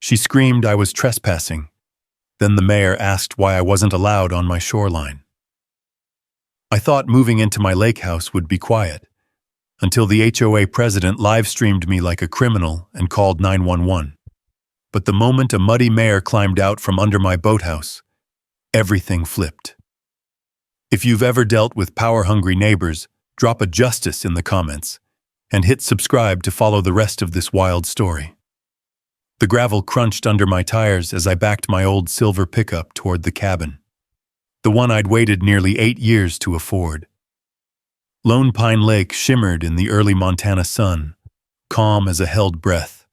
She screamed I was trespassing. Then the mayor asked why I wasn't allowed on my shoreline. I thought moving into my lake house would be quiet, until the HOA president live-streamed me like a criminal and called 911. But the moment a muddy mayor climbed out from under my boathouse, everything flipped. If you've ever dealt with power-hungry neighbors, drop a justice in the comments, and hit subscribe to follow the rest of this wild story. The gravel crunched under my tires as I backed my old silver pickup toward the cabin, the one I'd waited nearly 8 years to afford. Lone Pine Lake shimmered in the early Montana sun, calm as a held breath.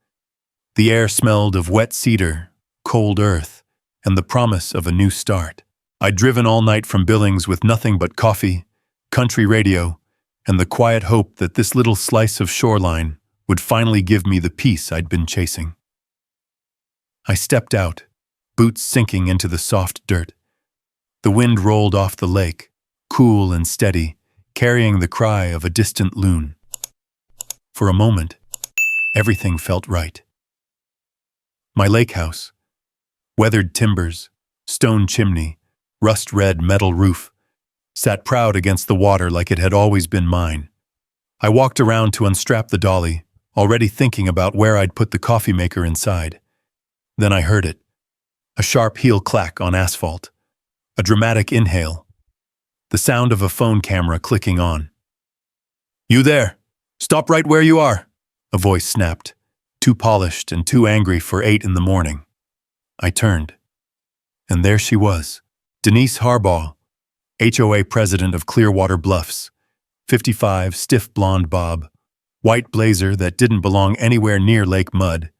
The air smelled of wet cedar, cold earth, and the promise of a new start. I'd driven all night from Billings with nothing but coffee, country radio, and the quiet hope that this little slice of shoreline would finally give me the peace I'd been chasing. I stepped out, boots sinking into the soft dirt. The wind rolled off the lake, cool and steady, carrying the cry of a distant loon. For a moment, everything felt right. My lake house, weathered timbers, stone chimney, rust-red metal roof, sat proud against the water like it had always been mine. I walked around to unstrap the dolly, already thinking about where I'd put the coffee maker inside. Then I heard it, a sharp heel clack on asphalt, a dramatic inhale, the sound of a phone camera clicking on. "You there! Stop right where you are!" a voice snapped, too polished and too angry for 8 in the morning. I turned, and there she was, Denise Harbaugh, HOA president of Clearwater Bluffs, 55, stiff blonde bob, white blazer that didn't belong anywhere near lake mud,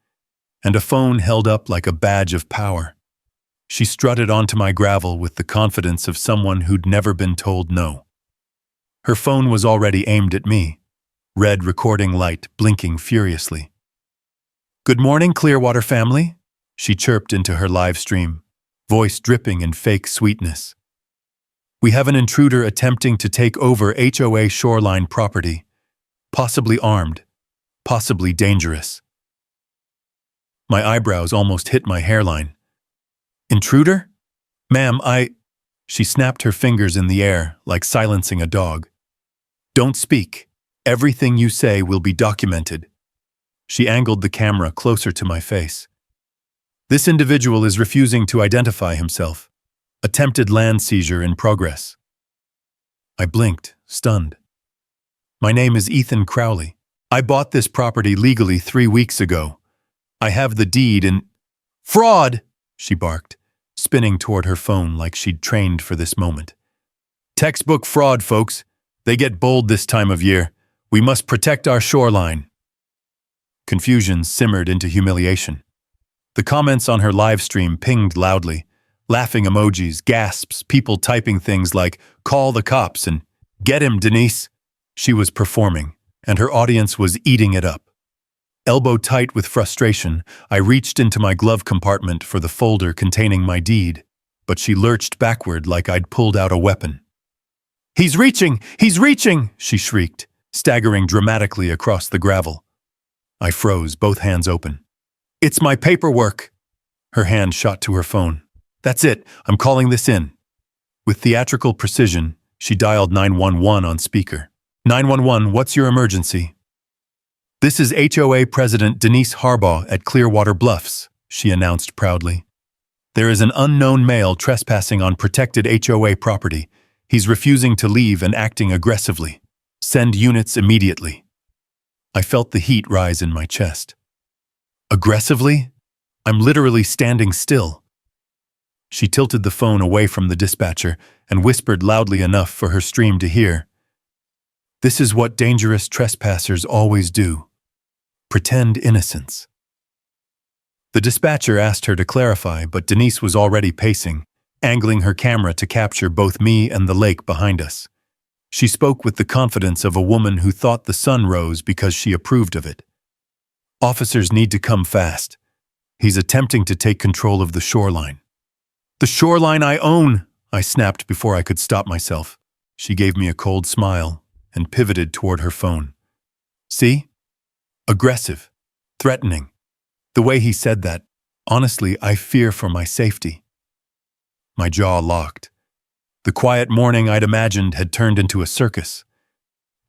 and a phone held up like a badge of power. She strutted onto my gravel with the confidence of someone who'd never been told no. Her phone was already aimed at me, red recording light blinking furiously. "Good morning, Clearwater family," she chirped into her live stream, voice dripping in fake sweetness. "We have an intruder attempting to take over HOA Shoreline property, possibly armed, possibly dangerous." My eyebrows almost hit my hairline. "Intruder? Ma'am, She snapped her fingers in the air like silencing a dog. "Don't speak. Everything you say will be documented." She angled the camera closer to my face. "This individual is refusing to identify himself. Attempted land seizure in progress." I blinked, stunned. "My name is Ethan Crowley. I bought this property legally 3 weeks ago. I have the deed and—" "Fraud!" she barked, spinning toward her phone like she'd trained for this moment. "Textbook fraud, folks. They get bold this time of year. We must protect our shoreline." Confusion simmered into humiliation. The comments on her live stream pinged loudly. Laughing emojis, gasps, people typing things like, "Call the cops" and "Get him, Denise." She was performing, and her audience was eating it up. Elbow tight with frustration, I reached into my glove compartment for the folder containing my deed, but she lurched backward like I'd pulled out a weapon. "He's reaching! He's reaching!" she shrieked, staggering dramatically across the gravel. I froze, both hands open. "It's my paperwork!" Her hand shot to her phone. "That's it, I'm calling this in." With theatrical precision, she dialed 911 on speaker. "911, what's your emergency?" "This is HOA President Denise Harbaugh at Clearwater Bluffs," she announced proudly. "There is an unknown male trespassing on protected HOA property. He's refusing to leave and acting aggressively. Send units immediately." I felt the heat rise in my chest. Aggressively? I'm literally standing still. She tilted the phone away from the dispatcher and whispered loudly enough for her stream to hear. "This is what dangerous trespassers always do. Pretend innocence." The dispatcher asked her to clarify, but Denise was already pacing, angling her camera to capture both me and the lake behind us. She spoke with the confidence of a woman who thought the sun rose because she approved of it. "Officers need to come fast. He's attempting to take control of the shoreline." "The shoreline I own!" I snapped before I could stop myself. She gave me a cold smile and pivoted toward her phone. "See? Aggressive. Threatening. The way he said that, Honestly, I fear for my safety. My jaw locked. The quiet morning I'd imagined had turned into a circus.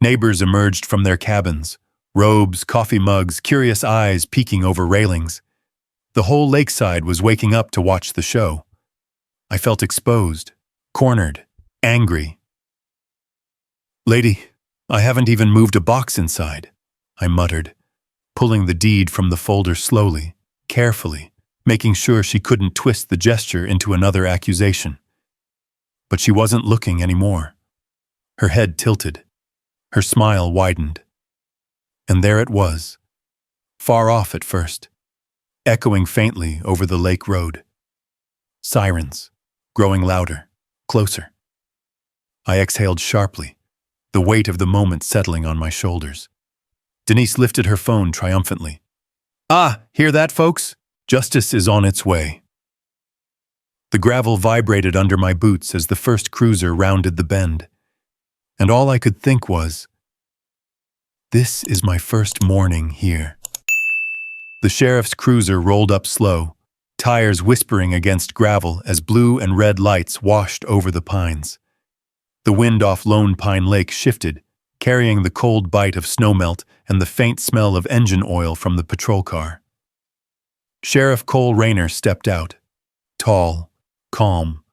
Neighbors emerged from their cabins, robes, coffee mugs, curious eyes peeking over railings. The whole lakeside was waking up to watch the show. I felt exposed, cornered, angry. "Lady, I haven't even moved a box inside," I muttered, pulling the deed from the folder slowly, carefully, making sure she couldn't twist the gesture into another accusation. But she wasn't looking anymore. Her head tilted. Her smile widened. And there it was, far off at first, echoing faintly over the lake road. Sirens, growing louder, closer. I exhaled sharply, the weight of the moment settling on my shoulders. Denise lifted her phone triumphantly. "Ah, hear that, folks? Justice is on its way." The gravel vibrated under my boots as the first cruiser rounded the bend. And all I could think was, this is my first morning here. The sheriff's cruiser rolled up slow, tires whispering against gravel as blue and red lights washed over the pines. The wind off Lone Pine Lake shifted, carrying the cold bite of snowmelt and the faint smell of engine oil from the patrol car. Sheriff Cole Rayner stepped out, tall, calm,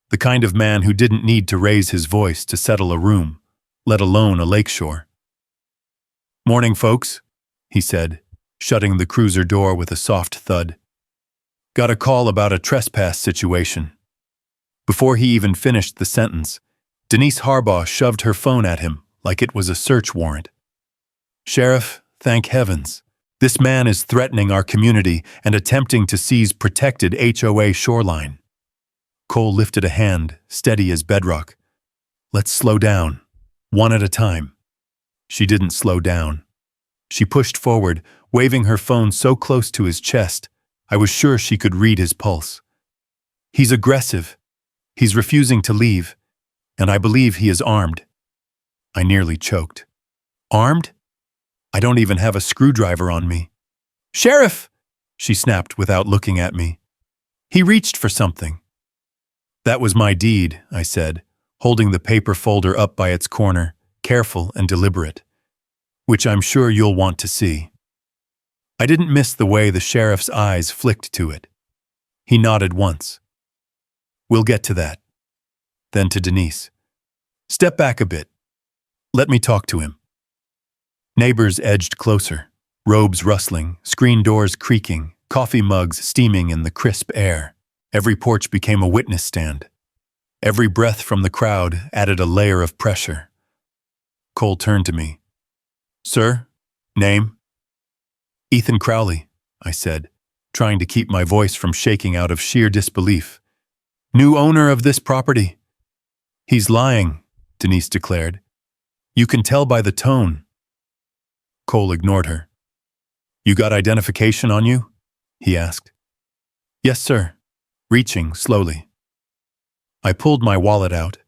the kind of man who didn't need to raise his voice to settle a room, let alone a lakeshore. "Morning, folks," he said, shutting the cruiser door with a soft thud. "Got a call about a trespass situation." Before he even finished the sentence, Denise Harbaugh shoved her phone at him like it was a search warrant. "Sheriff, thank heavens. This man is threatening our community and attempting to seize protected HOA Shoreline." Cole lifted a hand, steady as bedrock. "Let's slow down, one at a time." She didn't slow down. She pushed forward, waving her phone so close to his chest, I was sure she could read his pulse. "He's aggressive. He's refusing to leave, and I believe he is armed." I nearly choked. "Armed? I don't even have a screwdriver on me." "Sheriff!" she snapped without looking at me. "He reached for something." "That was my deed," I said, holding the paper folder up by its corner, careful and deliberate, "which I'm sure you'll want to see." I didn't miss the way the sheriff's eyes flicked to it. He nodded once. "We'll get to that." Then to Denise. "Step back a bit. Let me talk to him." Neighbors edged closer, robes rustling, screen doors creaking, coffee mugs steaming in the crisp air. Every porch became a witness stand. Every breath from the crowd added a layer of pressure. Cole turned to me. "Sir, name?" "Ethan Crowley," I said, trying to keep my voice from shaking out of sheer disbelief. "New owner of this property." "He's lying," Denise declared. "You can tell by the tone." Cole ignored her. "You got identification on you?" he asked. "Yes, sir," reaching slowly. I pulled my wallet out,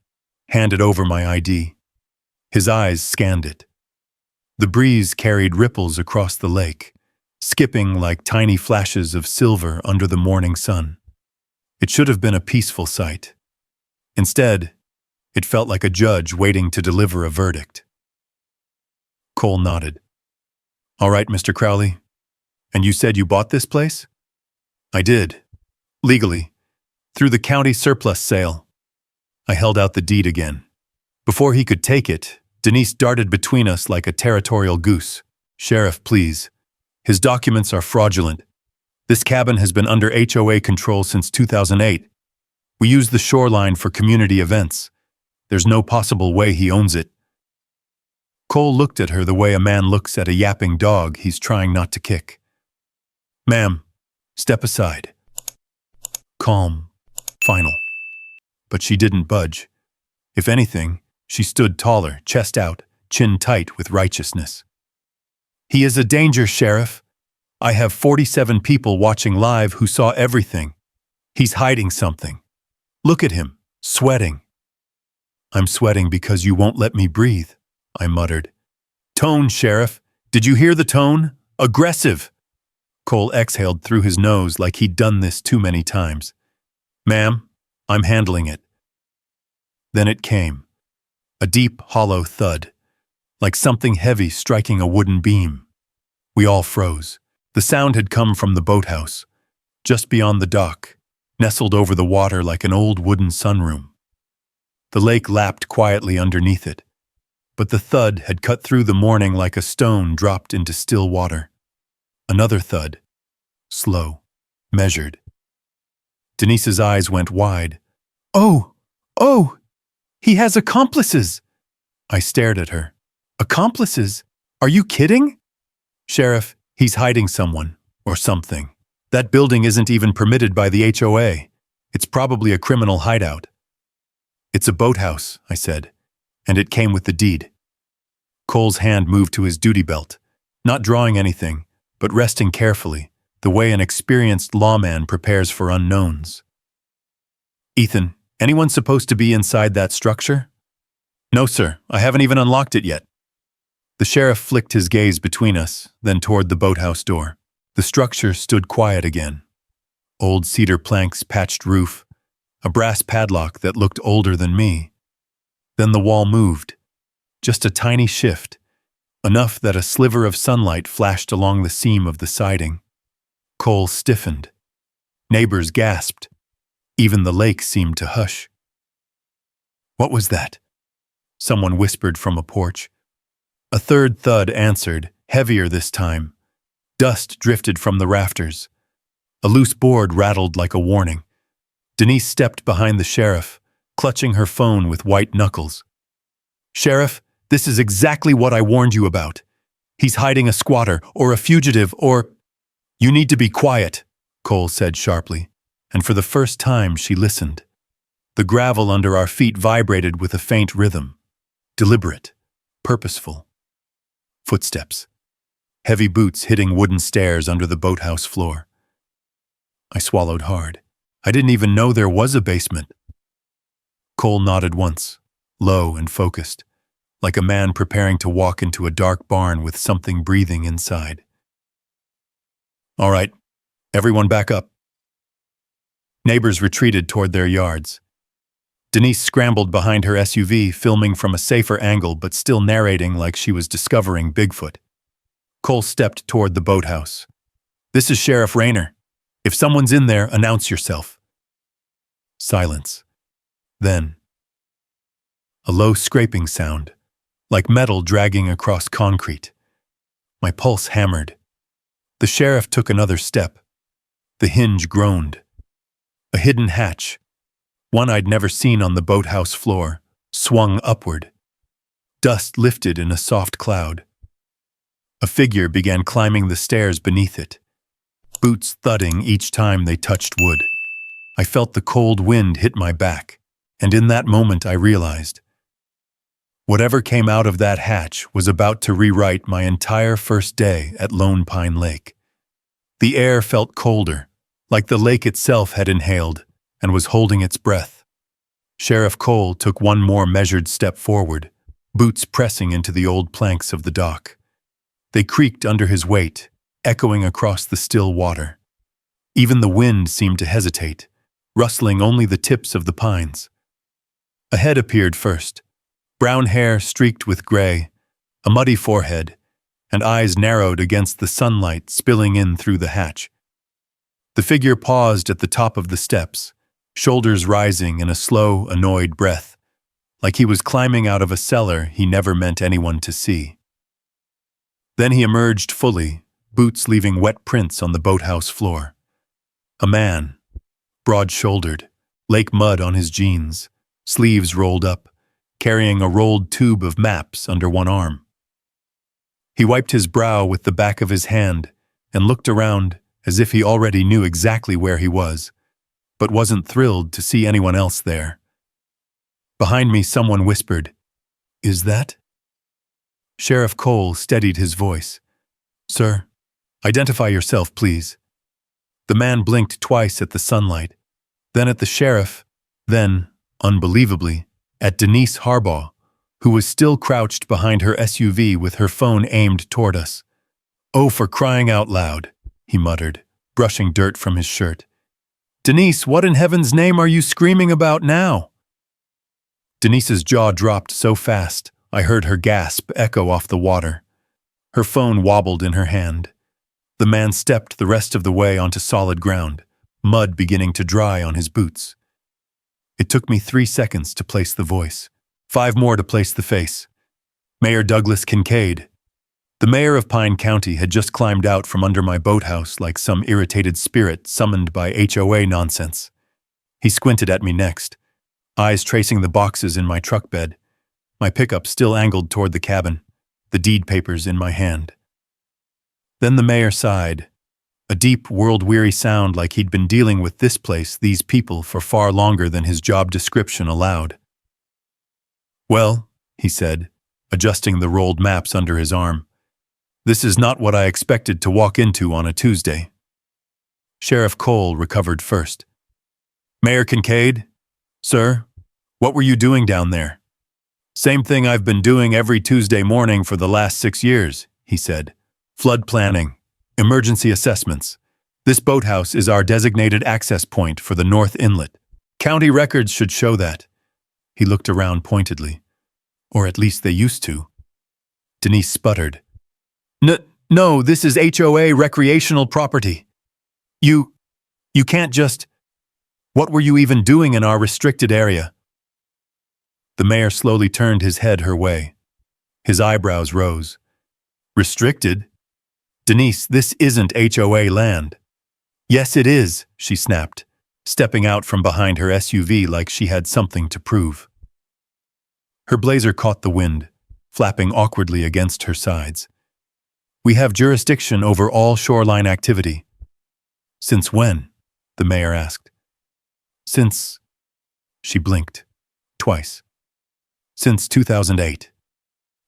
handed over my ID. His eyes scanned it. The breeze carried ripples across the lake, skipping like tiny flashes of silver under the morning sun. It should have been a peaceful sight. Instead, it felt like a judge waiting to deliver a verdict. Cole nodded. "All right, Mr. Crowley. And you said you bought this place?" "I did. Legally. Through the county surplus sale." I held out the deed again. Before he could take it, Denise darted between us like a territorial goose. "Sheriff, please. His documents are fraudulent. This cabin has been under HOA control since 2008. We use the Shoreline for community events. There's no possible way he owns it." Cole looked at her the way a man looks at a yapping dog he's trying not to kick. "Ma'am, step aside." Calm, final. But she didn't budge. If anything, she stood taller, chest out, chin tight with righteousness. "He is a danger, Sheriff. I have 47 people watching live who saw everything. He's hiding something. Look at him, sweating." "I'm sweating because you won't let me breathe," I muttered. "Tone, Sheriff. Did you hear the tone? Aggressive." Cole exhaled through his nose like he'd done this too many times. "Ma'am, I'm handling it." Then it came. A deep, hollow thud, like something heavy striking a wooden beam. We all froze. The sound had come from the boathouse, just beyond the dock, nestled over the water like an old wooden sunroom. The lake lapped quietly underneath it, but the thud had cut through the morning like a stone dropped into still water. Another thud. Slow. Measured. Denise's eyes went wide. "Oh! Oh! He has accomplices!" I stared at her. "Accomplices? Are you kidding?" "Sheriff, he's hiding someone, or something. That building isn't even permitted by the HOA. It's probably a criminal hideout." "It's a boathouse," I said, "and it came with the deed." Cole's hand moved to his duty belt, not drawing anything, but resting carefully, the way an experienced lawman prepares for unknowns. "Ethan, anyone supposed to be inside that structure?" "No, sir. I haven't even unlocked it yet." The sheriff flicked his gaze between us, then toward the boathouse door. The structure stood quiet again. Old cedar planks, patched roof, a brass padlock that looked older than me. Then the wall moved. Just a tiny shift, enough that a sliver of sunlight flashed along the seam of the siding. Cole stiffened. Neighbors gasped. Even the lake seemed to hush. "What was that?" someone whispered from a porch. A third thud answered, heavier this time. Dust drifted from the rafters. A loose board rattled like a warning. Denise stepped behind the sheriff, clutching her phone with white knuckles. "Sheriff, this is exactly what I warned you about. He's hiding a squatter, or a fugitive, or—" "You need to be quiet," Cole said sharply, and for the first time she listened. The gravel under our feet vibrated with a faint rhythm. Deliberate, purposeful. Footsteps. Heavy boots hitting wooden stairs under the boathouse floor. I swallowed hard. I didn't even know there was a basement. Cole nodded once, low and focused, like a man preparing to walk into a dark barn with something breathing inside. "All right, everyone back up." Neighbors retreated toward their yards. Denise scrambled behind her SUV, filming from a safer angle but still narrating like she was discovering Bigfoot. Cole stepped toward the boathouse. "This is Sheriff Rayner. If someone's in there, announce yourself." Silence. Then, a low scraping sound, like metal dragging across concrete. My pulse hammered. The sheriff took another step. The hinge groaned. A hidden hatch, one I'd never seen on the boathouse floor, swung upward. Dust lifted in a soft cloud. A figure began climbing the stairs beneath it, boots thudding each time they touched wood. I felt the cold wind hit my back, and in that moment I realized whatever came out of that hatch was about to rewrite my entire first day at Lone Pine Lake. The air felt colder, like the lake itself had inhaled and was holding its breath. Sheriff Cole took one more measured step forward, boots pressing into the old planks of the dock. They creaked under his weight, echoing across the still water. Even the wind seemed to hesitate, rustling only the tips of the pines. A head appeared first, brown hair streaked with gray, a muddy forehead, and eyes narrowed against the sunlight spilling in through the hatch. The figure paused at the top of the steps, shoulders rising in a slow, annoyed breath, like he was climbing out of a cellar he never meant anyone to see. Then he emerged fully, boots leaving wet prints on the boathouse floor. A man, broad-shouldered, lake mud on his jeans, sleeves rolled up, carrying a rolled tube of maps under one arm. He wiped his brow with the back of his hand and looked around as if he already knew exactly where he was, but wasn't thrilled to see anyone else there. Behind me, someone whispered, "Is that?" Sheriff Cole steadied his voice. "Sir, identify yourself, please." The man blinked twice at the sunlight, then at the sheriff, then, unbelievably, at Denise Harbaugh, who was still crouched behind her SUV with her phone aimed toward us. "Oh, for crying out loud," he muttered, brushing dirt from his shirt. Denise, what in heaven's name are you screaming about now? Denise's jaw dropped so fast, I heard her gasp echo off the water. Her phone wobbled in her hand. The man stepped the rest of the way onto solid ground, mud beginning to dry on his boots. It took me 3 seconds to place the voice, 5 more to place the face. Mayor Douglas Kincaid. The mayor of Pine County had just climbed out from under my boathouse like some irritated spirit summoned by HOA nonsense. He squinted at me next, eyes tracing the boxes in my truck bed, my pickup still angled toward the cabin, the deed papers in my hand. Then the mayor sighed, a deep, world-weary sound like he'd been dealing with this place, these people, for far longer than his job description allowed. Well, he said, adjusting the rolled maps under his arm, this is not what I expected to walk into on a Tuesday. Sheriff Cole recovered first. Mayor Kincaid? Sir, what were you doing down there? Same thing I've been doing every Tuesday morning for the last 6 years, he said. Flood planning, emergency assessments. This boathouse is our designated access point for the North Inlet. County records should show that. He looked around pointedly. Or at least they used to. Denise sputtered. No, this is HOA recreational property. You can't just... What were you even doing in our restricted area? The mayor slowly turned his head her way. His eyebrows rose. Restricted? Denise, this isn't HOA land. Yes, it is, she snapped, stepping out from behind her SUV like she had something to prove. Her blazer caught the wind, flapping awkwardly against her sides. We have jurisdiction over all shoreline activity. Since when? The mayor asked. Since... She blinked. Twice. Since 2008.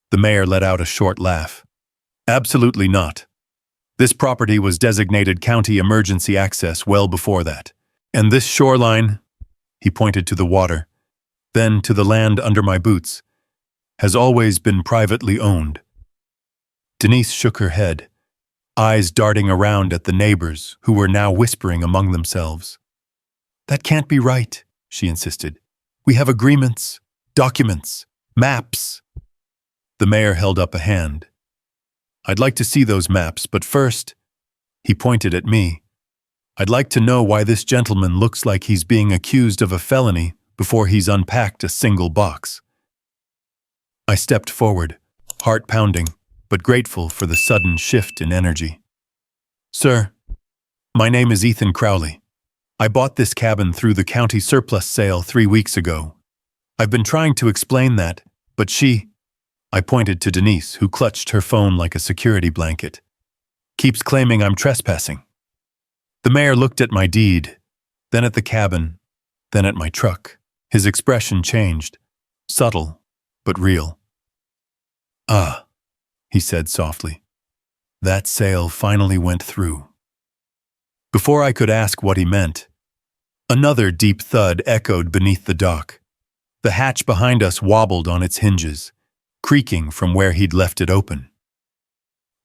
The mayor let out a short laugh. Absolutely not. This property was designated county emergency access well before that. And this shoreline, he pointed to the water, then to the land under my boots, has always been privately owned. Denise shook her head, eyes darting around at the neighbors who were now whispering among themselves. That can't be right, she insisted. We have agreements, documents, maps. The mayor held up a hand. I'd like to see those maps, but first, he pointed at me. I'd like to know why this gentleman looks like he's being accused of a felony before he's unpacked a single box. I stepped forward, heart pounding, but grateful for the sudden shift in energy. Sir, my name is Ethan Crowley. I bought this cabin through the county surplus sale 3 weeks ago. I've been trying to explain that, but I pointed to Denise, who clutched her phone like a security blanket, keeps claiming I'm trespassing. The mayor looked at my deed, then at the cabin, then at my truck. His expression changed, subtle, but real. Ah, he said softly. That sale finally went through. Before I could ask what he meant, another deep thud echoed beneath the dock. The hatch behind us wobbled on its hinges, creaking from where he'd left it open.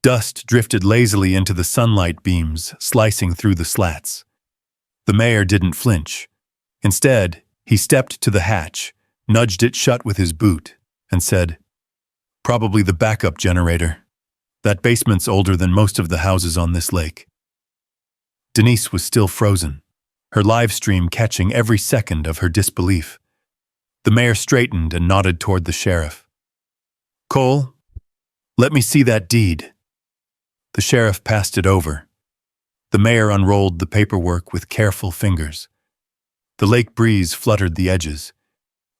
Dust drifted lazily into the sunlight beams, slicing through the slats. The mayor didn't flinch. Instead, he stepped to the hatch, nudged it shut with his boot, and said, "Probably the backup generator. That basement's older than most of the houses on this lake." Denise was still frozen, her live stream catching every second of her disbelief. The mayor straightened and nodded toward the sheriff. "Cole, let me see that deed." The sheriff passed it over. The mayor unrolled the paperwork with careful fingers. The lake breeze fluttered the edges.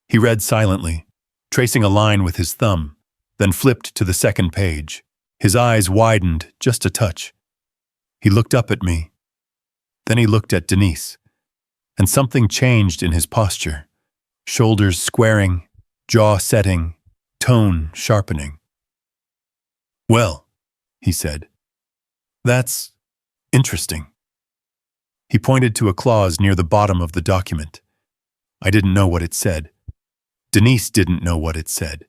He read silently, tracing a line with his thumb, then flipped to the second page. His eyes widened just a touch. He looked up at me. Then he looked at Denise, and something changed in his posture. Shoulders squaring, jaw setting, tone sharpening. "Well," he said, "that's interesting." He pointed to a clause near the bottom of the document. I didn't know what it said. Denise didn't know what it said.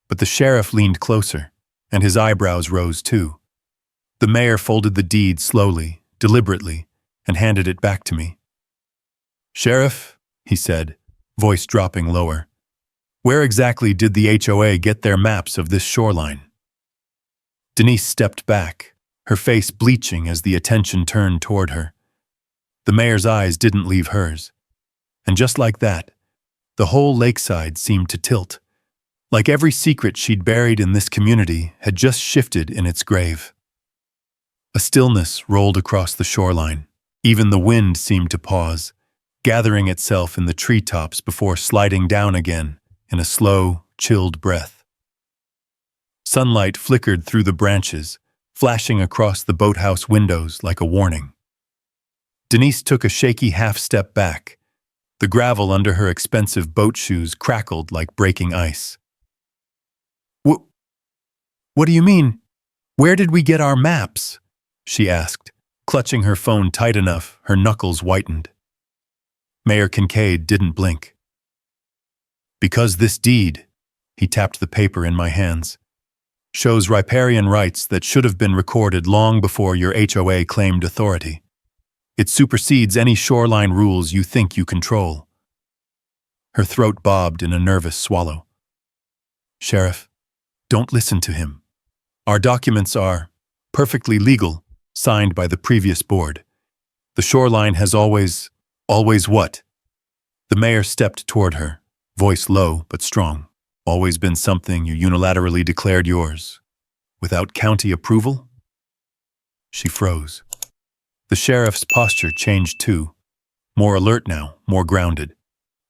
But the sheriff leaned closer, and his eyebrows rose too. The mayor folded the deed slowly, deliberately, and handed it back to me. "Sheriff," he said, voice dropping lower, "where exactly did the HOA get their maps of this shoreline?" Denise stepped back, her face bleaching as the attention turned toward her. The mayor's eyes didn't leave hers. And just like that, the whole lakeside seemed to tilt, like every secret she'd buried in this community had just shifted in its grave. A stillness rolled across the shoreline. Even the wind seemed to pause, gathering itself in the treetops before sliding down again in a slow, chilled breath. Sunlight flickered through the branches, flashing across the boathouse windows like a warning. Denise took a shaky half-step back. The gravel under her expensive boat shoes crackled like breaking ice. What do you mean? Where did we get our maps?" she asked, clutching her phone tight enough her knuckles whitened. Mayor Kincaid didn't blink. "Because this deed," he tapped the paper in my hands, "shows riparian rights that should have been recorded long before your HOA claimed authority. It supersedes any shoreline rules you think you control." Her throat bobbed in a nervous swallow. "Sheriff, don't listen to him. Our documents are perfectly legal, signed by the previous board. The shoreline has always what?" The mayor stepped toward her, voice low but strong. "Always been something you unilaterally declared yours, without county approval?" She froze. The sheriff's posture changed too, more alert now, more grounded.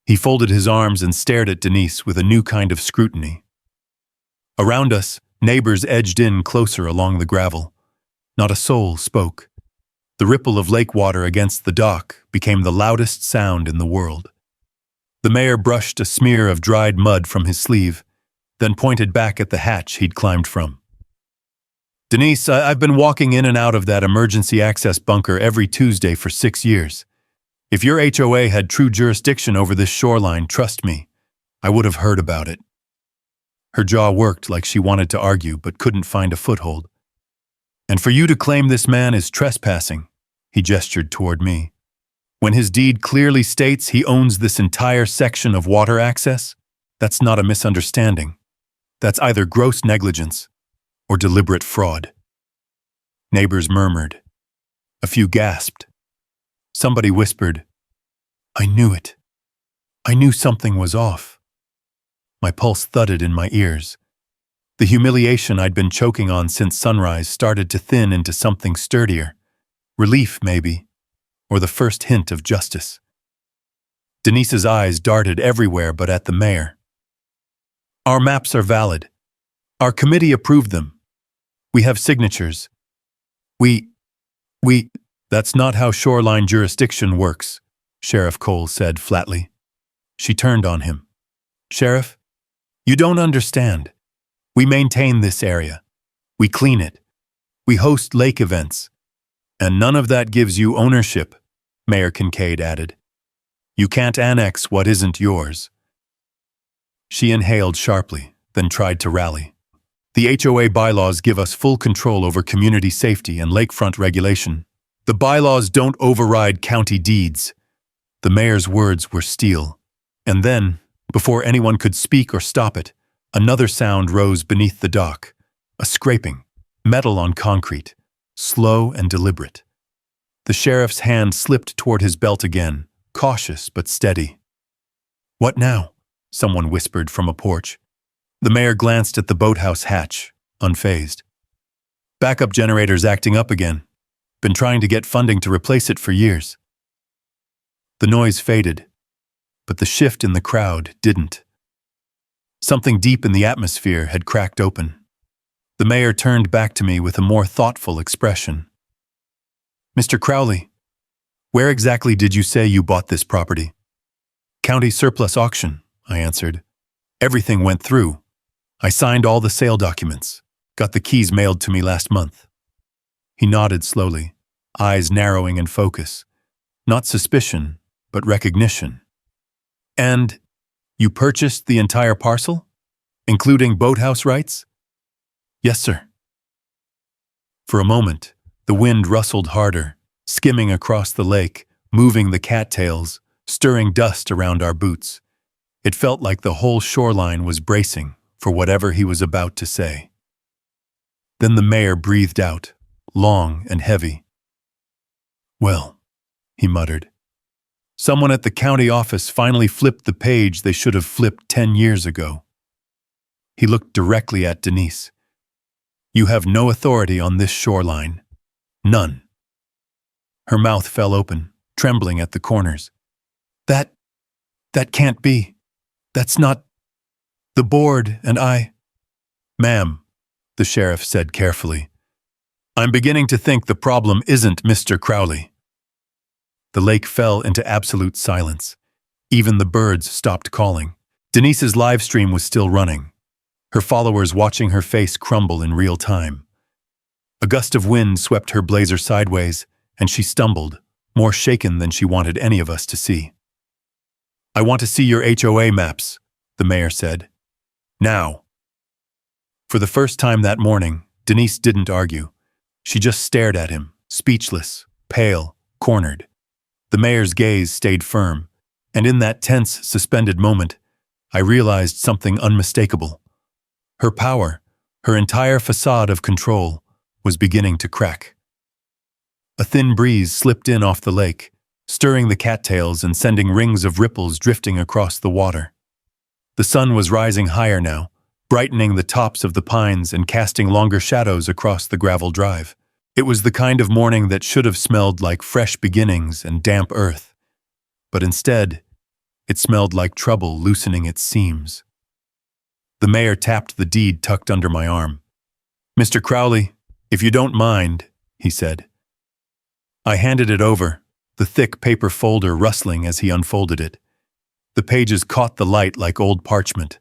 He folded his arms and stared at Denise with a new kind of scrutiny. Around us, neighbors edged in closer along the gravel. Not a soul spoke. The ripple of lake water against the dock became the loudest sound in the world. The mayor brushed a smear of dried mud from his sleeve, then pointed back at the hatch he'd climbed from. "Denise, I've been walking in and out of that emergency access bunker every Tuesday for 6 years. If your HOA had true jurisdiction over this shoreline, trust me, I would have heard about it." Her jaw worked like she wanted to argue but couldn't find a foothold. "And for you to claim this man is trespassing," he gestured toward me, "when his deed clearly states he owns this entire section of water access, that's not a misunderstanding. That's either gross negligence or deliberate fraud." Neighbors murmured. A few gasped. Somebody whispered, "I knew it. I knew something was off." My pulse thudded in my ears. The humiliation I'd been choking on since sunrise started to thin into something sturdier. Relief, maybe, or the first hint of justice. Denise's eyes darted everywhere but at the mayor. "Our maps are valid. Our committee approved them. We have signatures. We, That's not how shoreline jurisdiction works," Sheriff Cole said flatly. She turned on him. "Sheriff, you don't understand. We maintain this area. We clean it. We host lake events. And none of that gives you ownership," Mayor Kincaid added. "You can't annex what isn't yours." She inhaled sharply, then tried to rally. "The HOA bylaws give us full control over community safety and lakefront regulation. The bylaws don't override county deeds." The mayor's words were steel. And then, before anyone could speak or stop it, another sound rose beneath the dock. A scraping, metal on concrete, slow and deliberate. The sheriff's hand slipped toward his belt again, cautious but steady. "What now?" someone whispered from a porch. The mayor glanced at the boathouse hatch, unfazed. "Backup generator's acting up again. Been trying to get funding to replace it for years." The noise faded, but the shift in the crowd didn't. Something deep in the atmosphere had cracked open. The mayor turned back to me with a more thoughtful expression. "Mr. Crowley, where exactly did you say you bought this property?" "County surplus auction," I answered. "Everything went through. I signed all the sale documents. Got the keys mailed to me last month." He nodded slowly, eyes narrowing in focus. Not suspicion, but recognition. "And you purchased the entire parcel, including boathouse rights?" "Yes, sir." For a moment, the wind rustled harder, skimming across the lake, moving the cattails, stirring dust around our boots. It felt like the whole shoreline was bracing for whatever he was about to say. Then the mayor breathed out, long and heavy. "Well," he muttered. "Someone at the county office finally flipped the page they should have flipped 10 years ago." He looked directly at Denise. "You have no authority on this shoreline. None." Her mouth fell open, trembling at the corners. That can't be. That's not... The board and I..." "Ma'am," the sheriff said carefully, "I'm beginning to think the problem isn't Mr. Crowley." The lake fell into absolute silence. Even the birds stopped calling. Denise's live stream was still running, her followers watching her face crumble in real time. A gust of wind swept her blazer sideways, and she stumbled, more shaken than she wanted any of us to see. "I want to see your HOA maps," the mayor said. "Now." For the first time that morning, Denise didn't argue. She just stared at him, speechless, pale, cornered. The mayor's gaze stayed firm, and in that tense, suspended moment, I realized something unmistakable. Her power, her entire facade of control, was beginning to crack. A thin breeze slipped in off the lake, stirring the cattails and sending rings of ripples drifting across the water. The sun was rising higher now, brightening the tops of the pines and casting longer shadows across the gravel drive. It was the kind of morning that should have smelled like fresh beginnings and damp earth. But instead, it smelled like trouble loosening its seams. The mayor tapped the deed tucked under my arm. "Mr. Crowley, if you don't mind," he said. I handed it over, the thick paper folder rustling as he unfolded it. The pages caught the light like old parchment,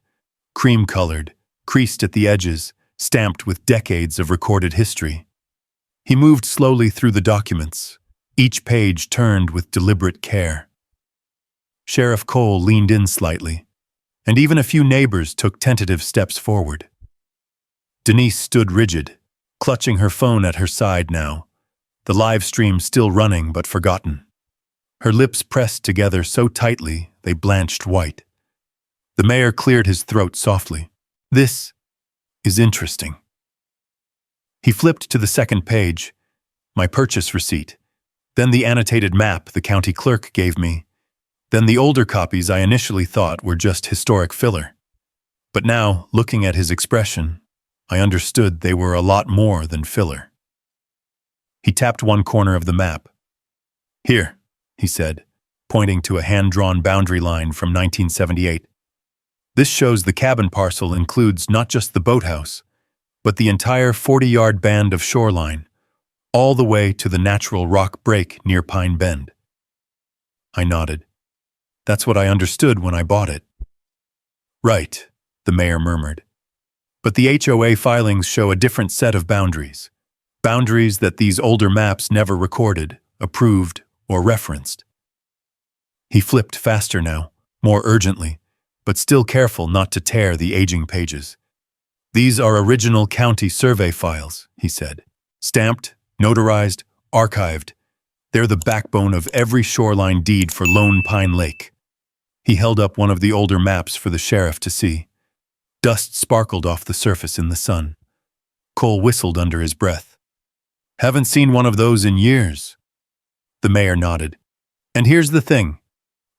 cream-colored, creased at the edges, stamped with decades of recorded history. He moved slowly through the documents, each page turned with deliberate care. Sheriff Cole leaned in slightly, and even a few neighbors took tentative steps forward. Denise stood rigid, clutching her phone at her side now, the live stream still running but forgotten. Her lips pressed together so tightly they blanched white. The mayor cleared his throat softly. "This is interesting." He flipped to the second page, my purchase receipt, then the annotated map the county clerk gave me, then the older copies I initially thought were just historic filler. But now, looking at his expression, I understood they were a lot more than filler. He tapped one corner of the map. "Here," he said, pointing to a hand-drawn boundary line from 1978. "This shows the cabin parcel includes not just the boathouse, but the entire 40-yard band of shoreline, all the way to the natural rock break near Pine Bend." I nodded. "That's what I understood when I bought it." "Right," the mayor murmured. "But the HOA filings show a different set of boundaries. Boundaries that these older maps never recorded, approved, or referenced." He flipped faster now, more urgently, but still careful not to tear the aging pages. "These are original county survey files," he said. "Stamped, notarized, archived. They're the backbone of every shoreline deed for Lone Pine Lake." He held up one of the older maps for the sheriff to see. Dust sparkled off the surface in the sun. Cole whistled under his breath. "Haven't seen one of those in years." The mayor nodded. "And here's the thing.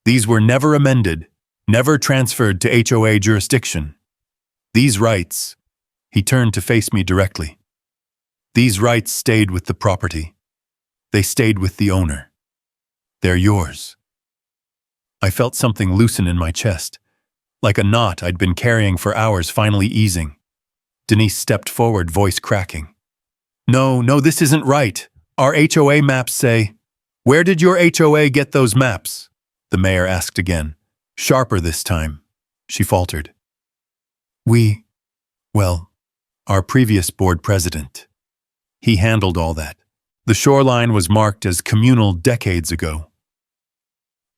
These were never amended, never transferred to HOA jurisdiction. These rights..." He turned to face me directly. "These rights stayed with the property. They stayed with the owner. They're yours." I felt something loosen in my chest, like a knot I'd been carrying for hours finally easing. Denise stepped forward, voice cracking. No, this isn't right. Our HOA maps say..." "Where did your HOA get those maps?" the mayor asked again, sharper this time. She faltered. Well, our previous board president. He handled all that. The shoreline was marked as communal decades ago."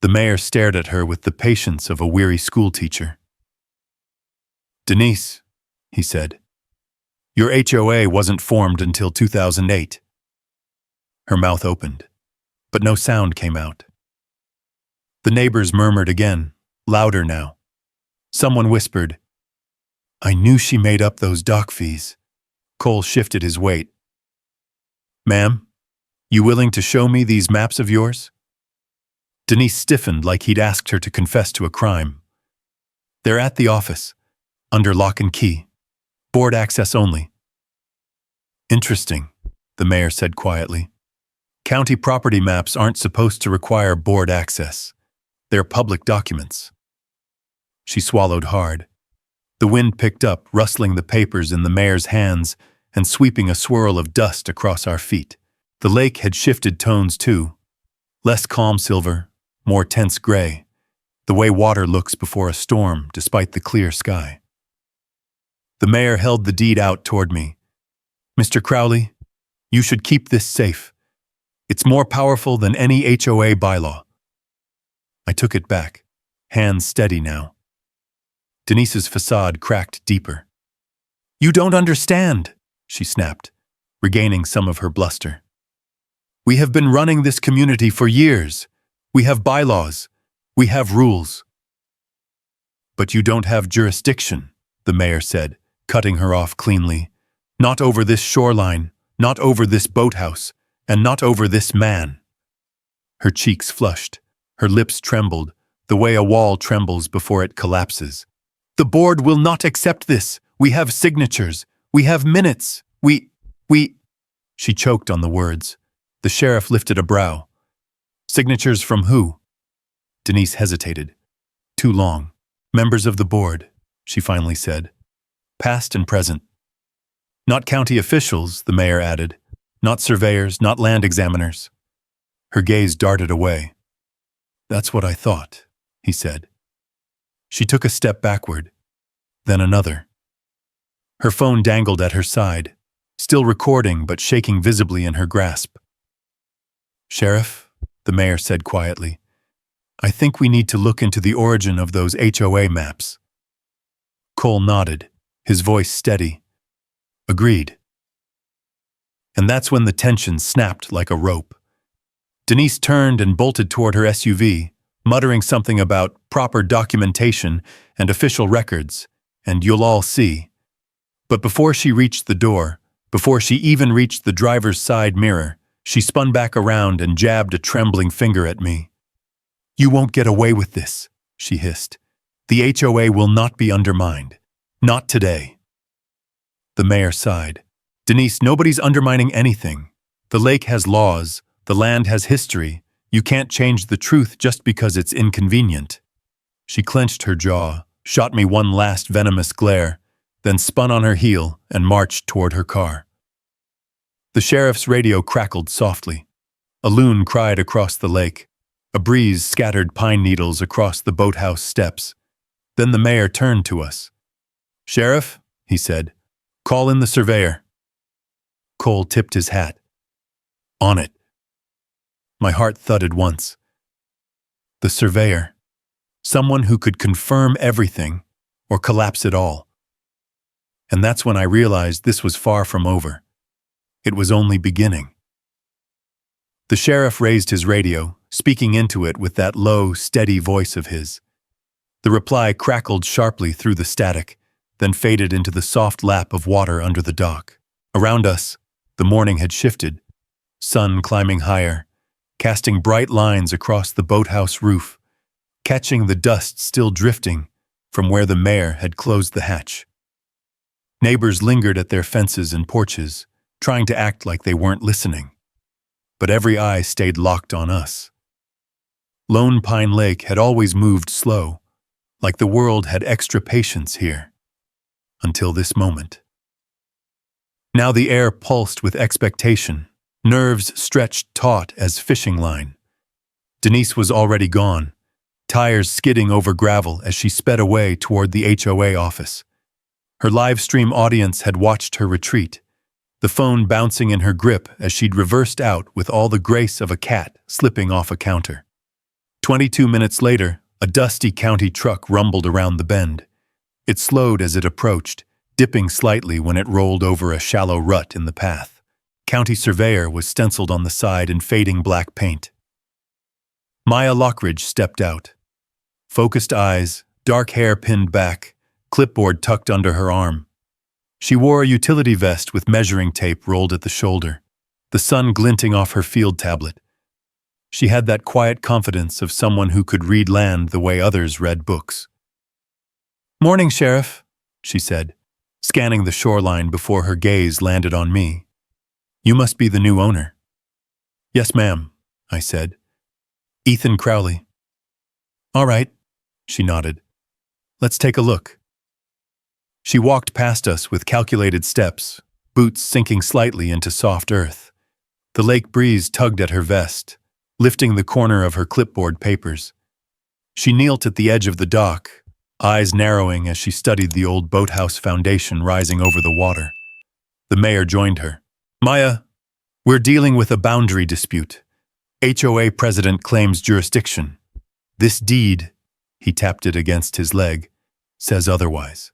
The mayor stared at her with the patience of a weary schoolteacher. "Denise," he said, Your HOA wasn't formed until 2008. Her mouth opened, but no sound came out. The neighbors murmured again, louder now. Someone whispered, "I knew she made up those dock fees." Cole shifted his weight. "Ma'am, you willing to show me these maps of yours?" Denise stiffened like he'd asked her to confess to a crime. "They're at the office, under lock and key. Board access only." "Interesting," the mayor said quietly. "County property maps aren't supposed to require board access. They're public documents." She swallowed hard. The wind picked up, rustling the papers in the mayor's hands and sweeping a swirl of dust across our feet. The lake had shifted tones too. Less calm silver, more tense gray, the way water looks before a storm despite the clear sky. The mayor held the deed out toward me. "Mr. Crowley, you should keep this safe. It's more powerful than any HOA bylaw." I took it back, hands steady now. Denise's facade cracked deeper. "You don't understand," she snapped, regaining some of her bluster. "We have been running this community for years. We have bylaws. We have rules." "But you don't have jurisdiction," the mayor said, cutting her off cleanly. "Not over this shoreline, not over this boathouse, and not over this man." Her cheeks flushed, her lips trembled, the way a wall trembles before it collapses. "The board will not accept this. We have signatures. We have minutes. We... She choked on the words. The sheriff lifted a brow. "Signatures from who?" Denise hesitated. "Too long. Members of the board," she finally said. "Past and present." "Not county officials," the mayor added. "Not surveyors, not land examiners." Her gaze darted away. "That's what I thought," he said. She took a step backward, then another. Her phone dangled at her side, still recording but shaking visibly in her grasp. "Sheriff," the mayor said quietly, "I think we need to look into the origin of those HOA maps." Cole nodded, his voice steady. "Agreed." And that's when the tension snapped like a rope. Denise turned and bolted toward her SUV, muttering something about proper documentation and official records, and "you'll all see." But before she reached the door, before she even reached the driver's side mirror, she spun back around and jabbed a trembling finger at me. "You won't get away with this," she hissed. "The HOA will not be undermined. Not today." The mayor sighed. "Denise, nobody's undermining anything. The lake has laws, the land has history. You can't change the truth just because it's inconvenient." She clenched her jaw, shot me one last venomous glare, then spun on her heel and marched toward her car. The sheriff's radio crackled softly. A loon cried across the lake. A breeze scattered pine needles across the boathouse steps. Then the mayor turned to us. "Sheriff," he said, "call in the surveyor." Cole tipped his hat. "On it." My heart thudded once. The surveyor. Someone who could confirm everything or collapse it all. And that's when I realized this was far from over. It was only beginning. The sheriff raised his radio, speaking into it with that low, steady voice of his. The reply crackled sharply through the static, then faded into the soft lap of water under the dock. Around us, the morning had shifted, sun climbing higher, casting bright lines across the boathouse roof, catching the dust still drifting from where the mayor had closed the hatch. Neighbors lingered at their fences and porches, trying to act like they weren't listening. But every eye stayed locked on us. Lone Pine Lake had always moved slow, like the world had extra patience here. Until this moment. Now the air pulsed with expectation, nerves stretched taut as fishing line. Denise was already gone, tires skidding over gravel as she sped away toward the HOA office. Her live stream audience had watched her retreat, the phone bouncing in her grip as she'd reversed out with all the grace of a cat slipping off a counter. 22 minutes later, a dusty county truck rumbled around the bend. It slowed as it approached, dipping slightly when it rolled over a shallow rut in the path. County Surveyor was stenciled on the side in fading black paint. Maya Lockridge stepped out. Focused eyes, dark hair pinned back, clipboard tucked under her arm. She wore a utility vest with measuring tape rolled at the shoulder, the sun glinting off her field tablet. She had that quiet confidence of someone who could read land the way others read books. "Morning, Sheriff," she said, scanning the shoreline before her gaze landed on me. "You must be the new owner." "Yes, ma'am," I said. "Ethan Crowley." "All right," she nodded. "Let's take a look." She walked past us with calculated steps, boots sinking slightly into soft earth. The lake breeze tugged at her vest, lifting the corner of her clipboard papers. She knelt at the edge of the dock, eyes narrowing as she studied the old boathouse foundation rising over the water. The mayor joined her. "Maya, we're dealing with a boundary dispute. HOA president claims jurisdiction. This deed," he tapped it against his leg, "says otherwise."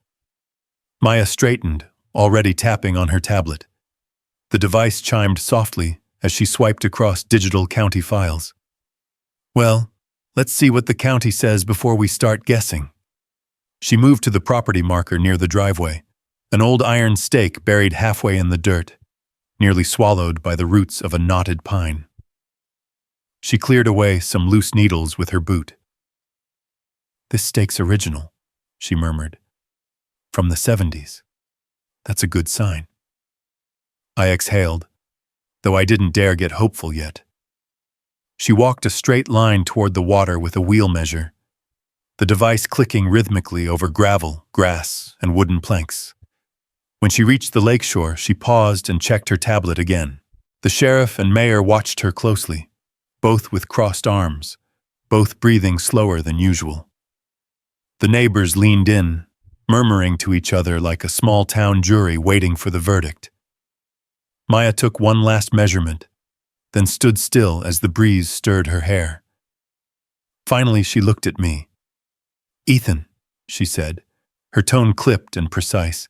Maya straightened, already tapping on her tablet. The device chimed softly as she swiped across digital county files. "Well, let's see what the county says before we start guessing." She moved to the property marker near the driveway, an old iron stake buried halfway in the dirt, nearly swallowed by the roots of a knotted pine. She cleared away some loose needles with her boot. "This stake's original," she murmured. "From the 70s. That's a good sign." I exhaled, though I didn't dare get hopeful yet. She walked a straight line toward the water with a wheel measure, the device clicking rhythmically over gravel, grass, and wooden planks. When she reached the lakeshore, she paused and checked her tablet again. The sheriff and mayor watched her closely, both with crossed arms, both breathing slower than usual. The neighbors leaned in, murmuring to each other like a small-town jury waiting for the verdict. Maya took one last measurement, then stood still as the breeze stirred her hair. Finally, she looked at me. "Ethan," she said, her tone clipped and precise,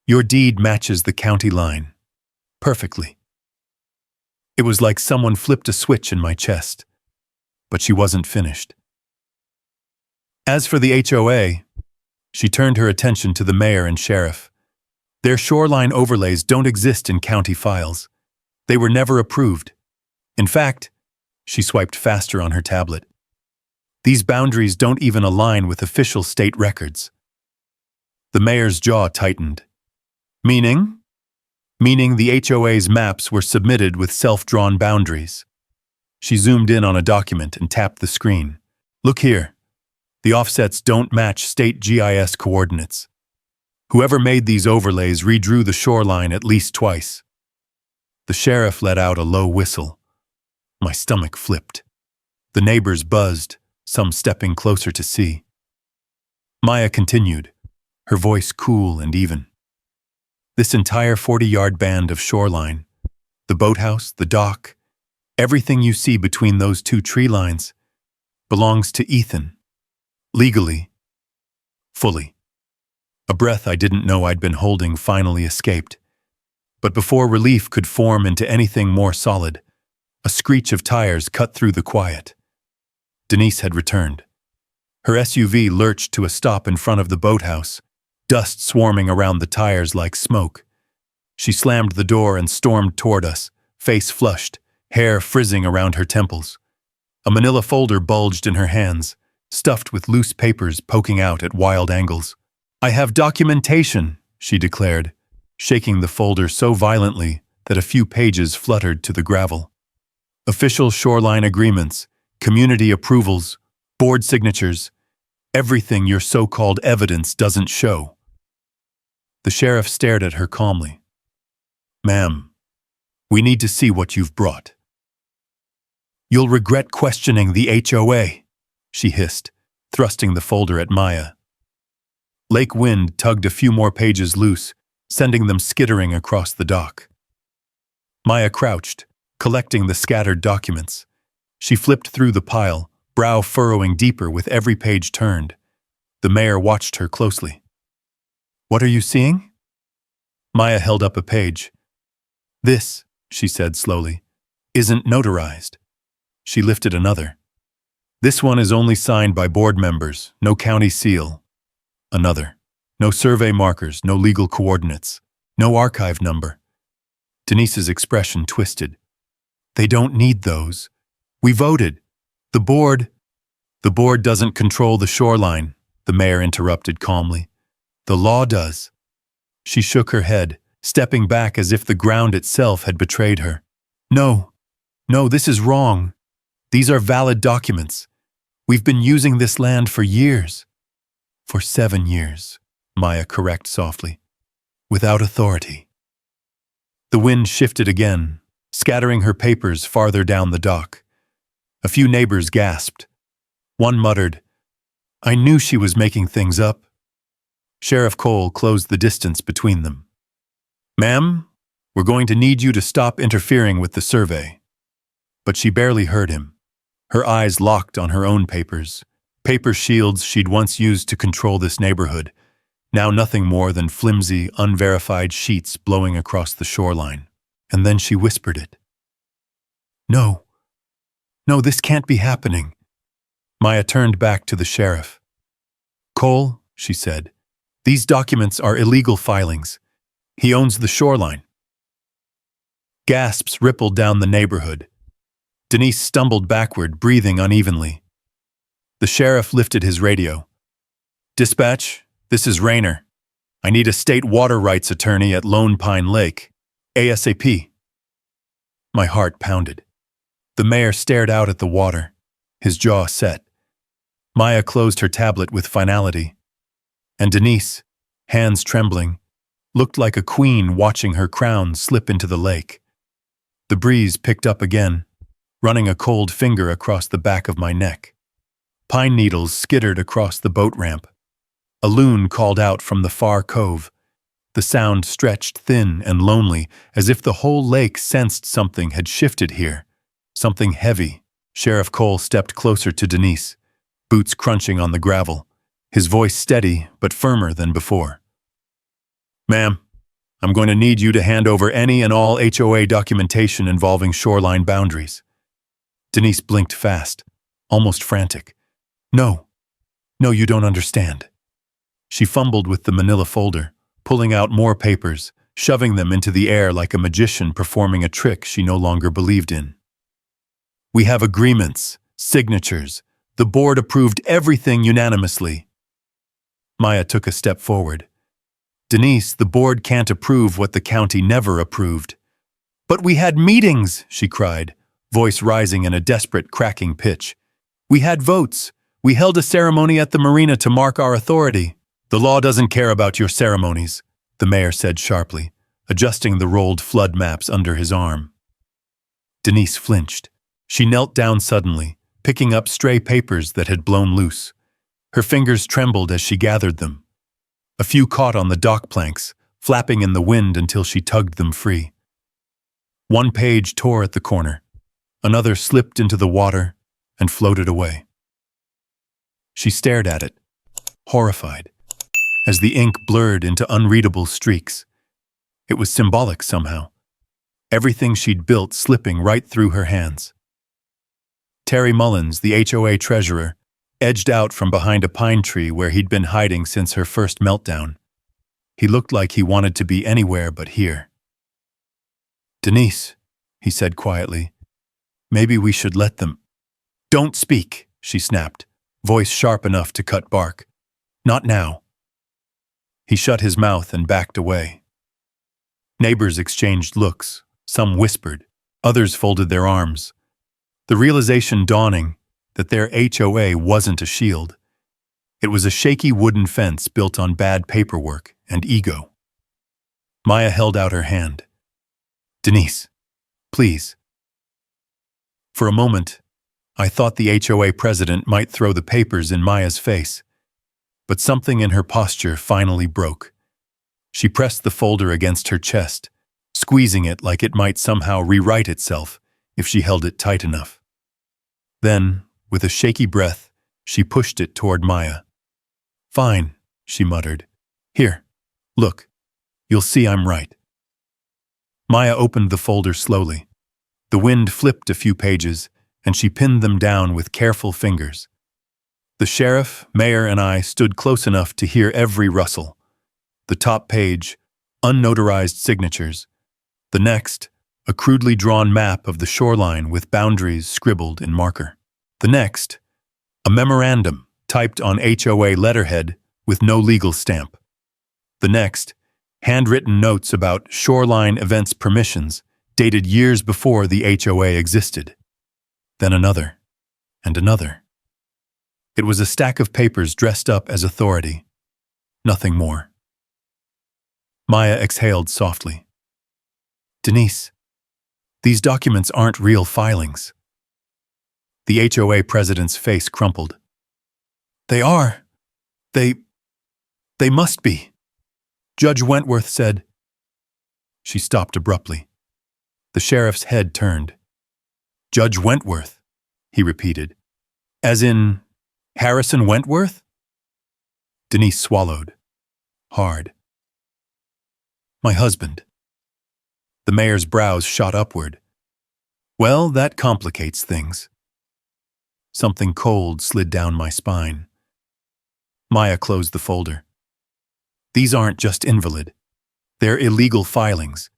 "your deed matches the county line. Perfectly." It was like someone flipped a switch in my chest, but she wasn't finished. As for the HOA, she turned her attention to the mayor and sheriff. Their shoreline overlays don't exist in county files. They were never approved. In fact, she swiped faster on her tablet, these boundaries don't even align with official state records. The mayor's jaw tightened. Meaning? Meaning the HOA's maps were submitted with self-drawn boundaries. She zoomed in on a document and tapped the screen. "Look here. The offsets don't match state GIS coordinates. Whoever made these overlays redrew the shoreline at least twice." The sheriff let out a low whistle. My stomach flipped. The neighbors buzzed, some stepping closer to see. Maya continued, her voice cool and even. "This entire 40-yard band of shoreline, the boathouse, the dock, everything you see between those two tree lines, belongs to Ethan. Legally. Fully." A breath I didn't know I'd been holding finally escaped. But before relief could form into anything more solid, a screech of tires cut through the quiet. Denise had returned. Her SUV lurched to a stop in front of the boathouse, dust swarming around the tires like smoke. She slammed the door and stormed toward us, face flushed, hair frizzing around her temples. A manila folder bulged in her hands, stuffed with loose papers poking out at wild angles. "I have documentation," she declared, shaking the folder so violently that a few pages fluttered to the gravel. "Official shoreline agreements, community approvals, board signatures, everything your so-called evidence doesn't show." The sheriff stared at her calmly. "Ma'am, we need to see what you've brought." "You'll regret questioning the HOA," she hissed, thrusting the folder at Maya. Lake wind tugged a few more pages loose, sending them skittering across the dock. Maya crouched, collecting the scattered documents. She flipped through the pile, brow furrowing deeper with every page turned. The mayor watched her closely. What are you seeing? Maya held up a page. This, she said slowly, isn't notarized. She lifted another. This one is only signed by board members, no county seal. Another. No survey markers, no legal coordinates, no archive number. Denise's expression twisted. They don't need those. We voted. The board doesn't control the shoreline, the mayor interrupted calmly. The law does. She shook her head, stepping back as if the ground itself had betrayed her. No, this is wrong. These are valid documents. We've been using this land for years. For 7 years, Maya corrected softly. Without authority. The wind shifted again, scattering her papers farther down the dock. A few neighbors gasped. One muttered, I knew she was making things up. Sheriff Cole closed the distance between them. Ma'am, we're going to need you to stop interfering with the survey. But she barely heard him. Her eyes locked on her own papers, paper shields she'd once used to control this neighborhood, now nothing more than flimsy, unverified sheets blowing across the shoreline. And then she whispered it. No, this can't be happening. Maya turned back to the sheriff. Cole, she said, these documents are illegal filings. He owns the shoreline. Gasps rippled down the neighborhood. Denise stumbled backward, breathing unevenly. The sheriff lifted his radio. Dispatch, this is Rayner. I need a state water rights attorney at Lone Pine Lake. ASAP. My heart pounded. The mayor stared out at the water, his jaw set. Maya closed her tablet with finality. And Denise, hands trembling, looked like a queen watching her crown slip into the lake. The breeze picked up again, running a cold finger across the back of my neck. Pine needles skittered across the boat ramp. A loon called out from the far cove. The sound stretched thin and lonely, as if the whole lake sensed something had shifted here. Something heavy. Sheriff Cole stepped closer to Denise, boots crunching on the gravel, his voice steady but firmer than before. Ma'am, I'm going to need you to hand over any and all HOA documentation involving shoreline boundaries. Denise blinked fast, almost frantic. No, you don't understand. She fumbled with the manila folder, pulling out more papers, shoving them into the air like a magician performing a trick she no longer believed in. We have agreements, signatures. The board approved everything unanimously. Maya took a step forward. Denise, the board can't approve what the county never approved. But we had meetings, she cried, voice rising in a desperate, cracking pitch. We had votes. We held a ceremony at the marina to mark our authority. The law doesn't care about your ceremonies, the mayor said sharply, adjusting the rolled flood maps under his arm. Denise flinched. She knelt down suddenly, picking up stray papers that had blown loose. Her fingers trembled as she gathered them. A few caught on the dock planks, flapping in the wind until she tugged them free. One page tore at the corner. Another slipped into the water and floated away. She stared at it, horrified, as the ink blurred into unreadable streaks. It was symbolic somehow. Everything she'd built slipping right through her hands. Terry Mullins, the HOA treasurer, edged out from behind a pine tree where he'd been hiding since her first meltdown. He looked like he wanted to be anywhere but here. Denise, he said quietly, maybe we should let them. Don't speak, she snapped, voice sharp enough to cut bark. Not now. He shut his mouth and backed away. Neighbors exchanged looks. Some whispered. Others folded their arms. The realization dawning that their HOA wasn't a shield. It was a shaky wooden fence built on bad paperwork and ego. Maya held out her hand. Denise, please. For a moment, I thought the HOA president might throw the papers in Maya's face, but something in her posture finally broke. She pressed the folder against her chest, squeezing it like it might somehow rewrite itself if she held it tight enough. Then, with a shaky breath, she pushed it toward Maya. Fine, she muttered. Here, Look, you'll see I'm right. Maya opened the folder slowly. The wind flipped a few pages, and she pinned them down with careful fingers. The sheriff, mayor, and I stood close enough to hear every rustle. The top page, unnotarized signatures. The next, a crudely drawn map of the shoreline with boundaries scribbled in marker. The next, a memorandum typed on HOA letterhead with no legal stamp. The next, handwritten notes about shoreline events permissions dated years before the HOA existed. Then another, and another. It was a stack of papers dressed up as authority. Nothing more. Maya exhaled softly. Denise, these documents aren't real filings. The HOA president's face crumpled. They are. They must be. Judge Wentworth said. She stopped abruptly. The sheriff's head turned. Judge Wentworth, he repeated. As in, Harrison Wentworth? Denise swallowed. Hard. My husband. The mayor's brows shot upward. Well, that complicates things. Something cold slid down my spine. Maya closed the folder. These aren't just invalid. They're illegal filings.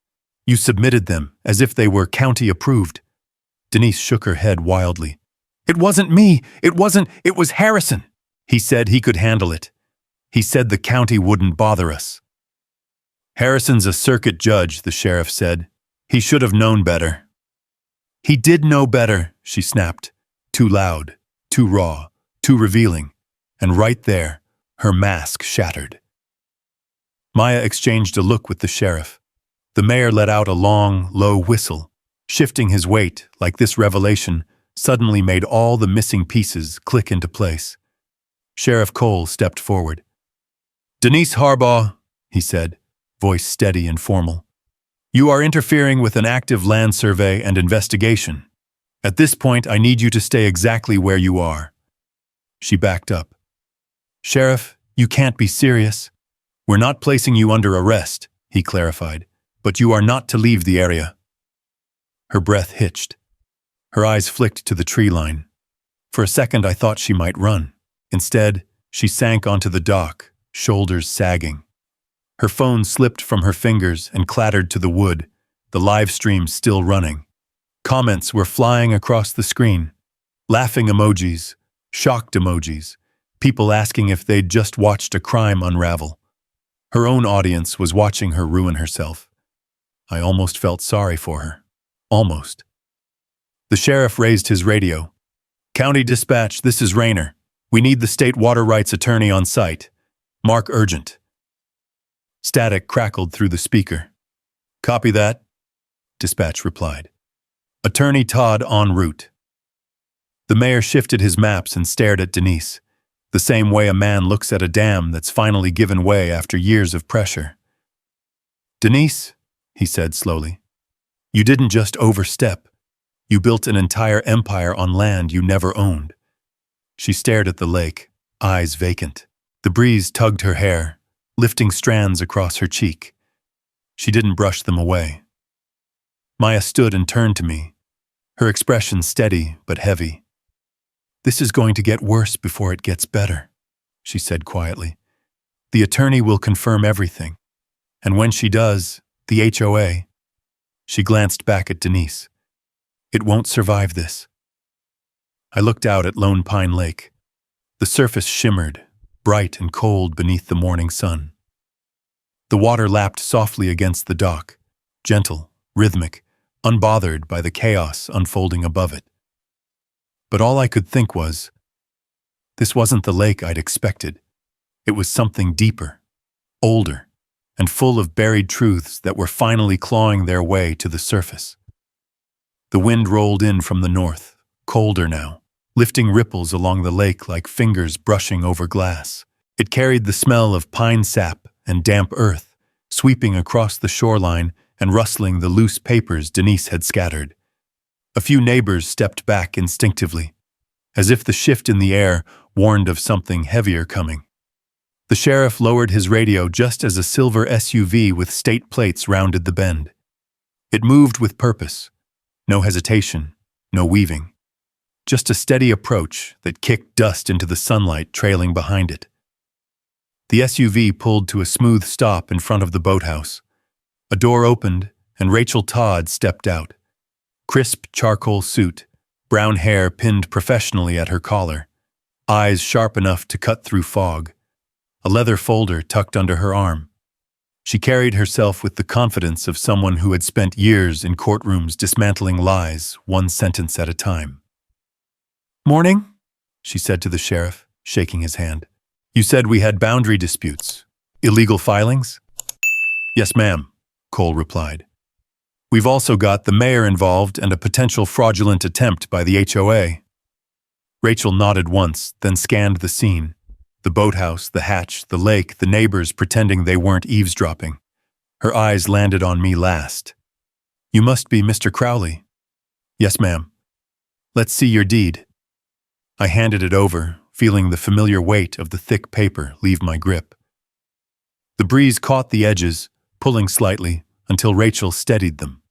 You submitted them as if they were county approved. Denise shook her head wildly. It wasn't me. It was Harrison. He said he could handle it. He said the county wouldn't bother us. Harrison's a circuit judge, the sheriff said. He should have known better. He did know better, she snapped. Too loud, too raw, too revealing. And right there, her mask shattered. Maya exchanged a look with the sheriff. The mayor let out a long, low whistle, shifting his weight like this revelation suddenly made all the missing pieces click into place. Sheriff Cole stepped forward. Denise Harbaugh, he said, voice steady and formal. You are interfering with an active land survey and investigation. At this point, I need you to stay exactly where you are. She backed up. Sheriff, you can't be serious. We're not placing you under arrest, he clarified, but you are not to leave the area. Her breath hitched. Her eyes flicked to the tree line. For a second, I thought she might run. Instead, she sank onto the dock, shoulders sagging. Her phone slipped from her fingers and clattered to the wood, the live stream still running. Comments were flying across the screen. Laughing emojis, shocked emojis, people asking if they'd just watched a crime unravel. Her own audience was watching her ruin herself. I almost felt sorry for her. Almost. The sheriff raised his radio. County Dispatch, this is Rayner. We need the state water rights attorney on site. Mark urgent. Static crackled through the speaker. Copy that, Dispatch replied. Attorney Todd en route. The mayor shifted his maps and stared at Denise, the same way a man looks at a dam that's finally given way after years of pressure. Denise, he said slowly, you didn't just overstep. You built an entire empire on land you never owned. She stared at the lake, eyes vacant. The breeze tugged her hair, lifting strands across her cheek. She didn't brush them away. Maya stood and turned to me, her expression steady but heavy. This is going to get worse before it gets better, she said quietly. The attorney will confirm everything. And when she does, the HOA, she glanced back at Denise. It won't survive this. I looked out at Lone Pine Lake. The surface shimmered, bright and cold beneath the morning sun. The water lapped softly against the dock, gentle, rhythmic, unbothered by the chaos unfolding above it. But all I could think was, this wasn't the lake I'd expected. It was something deeper, older, and full of buried truths that were finally clawing their way to the surface. The wind rolled in from the north, colder now, lifting ripples along the lake like fingers brushing over glass. It carried the smell of pine sap and damp earth, sweeping across the shoreline and rustling the loose papers Denise had scattered. A few neighbors stepped back instinctively, as if the shift in the air warned of something heavier coming. The sheriff lowered his radio just as a silver SUV with state plates rounded the bend. It moved with purpose. No hesitation, no weaving. Just a steady approach that kicked dust into the sunlight trailing behind it. The SUV pulled to a smooth stop in front of the boathouse. A door opened, and Rachel Todd stepped out. Crisp charcoal suit, brown hair pinned professionally at her collar, eyes sharp enough to cut through fog, a leather folder tucked under her arm. She carried herself with the confidence of someone who had spent years in courtrooms dismantling lies, one sentence at a time. "Morning," she said to the sheriff, shaking his hand. "You said we had boundary disputes. Illegal filings?" "Yes, ma'am," Cole replied. "We've also got the mayor involved and a potential fraudulent attempt by the HOA. Rachel nodded once, then scanned the scene. The boathouse, the hatch, the lake, the neighbors pretending they weren't eavesdropping. Her eyes landed on me last. "You must be Mr. Crowley." "Yes, ma'am." "Let's see your deed." I handed it over, feeling the familiar weight of the thick paper leave my grip. The breeze caught the edges, pulling slightly, until Rachel steadied them.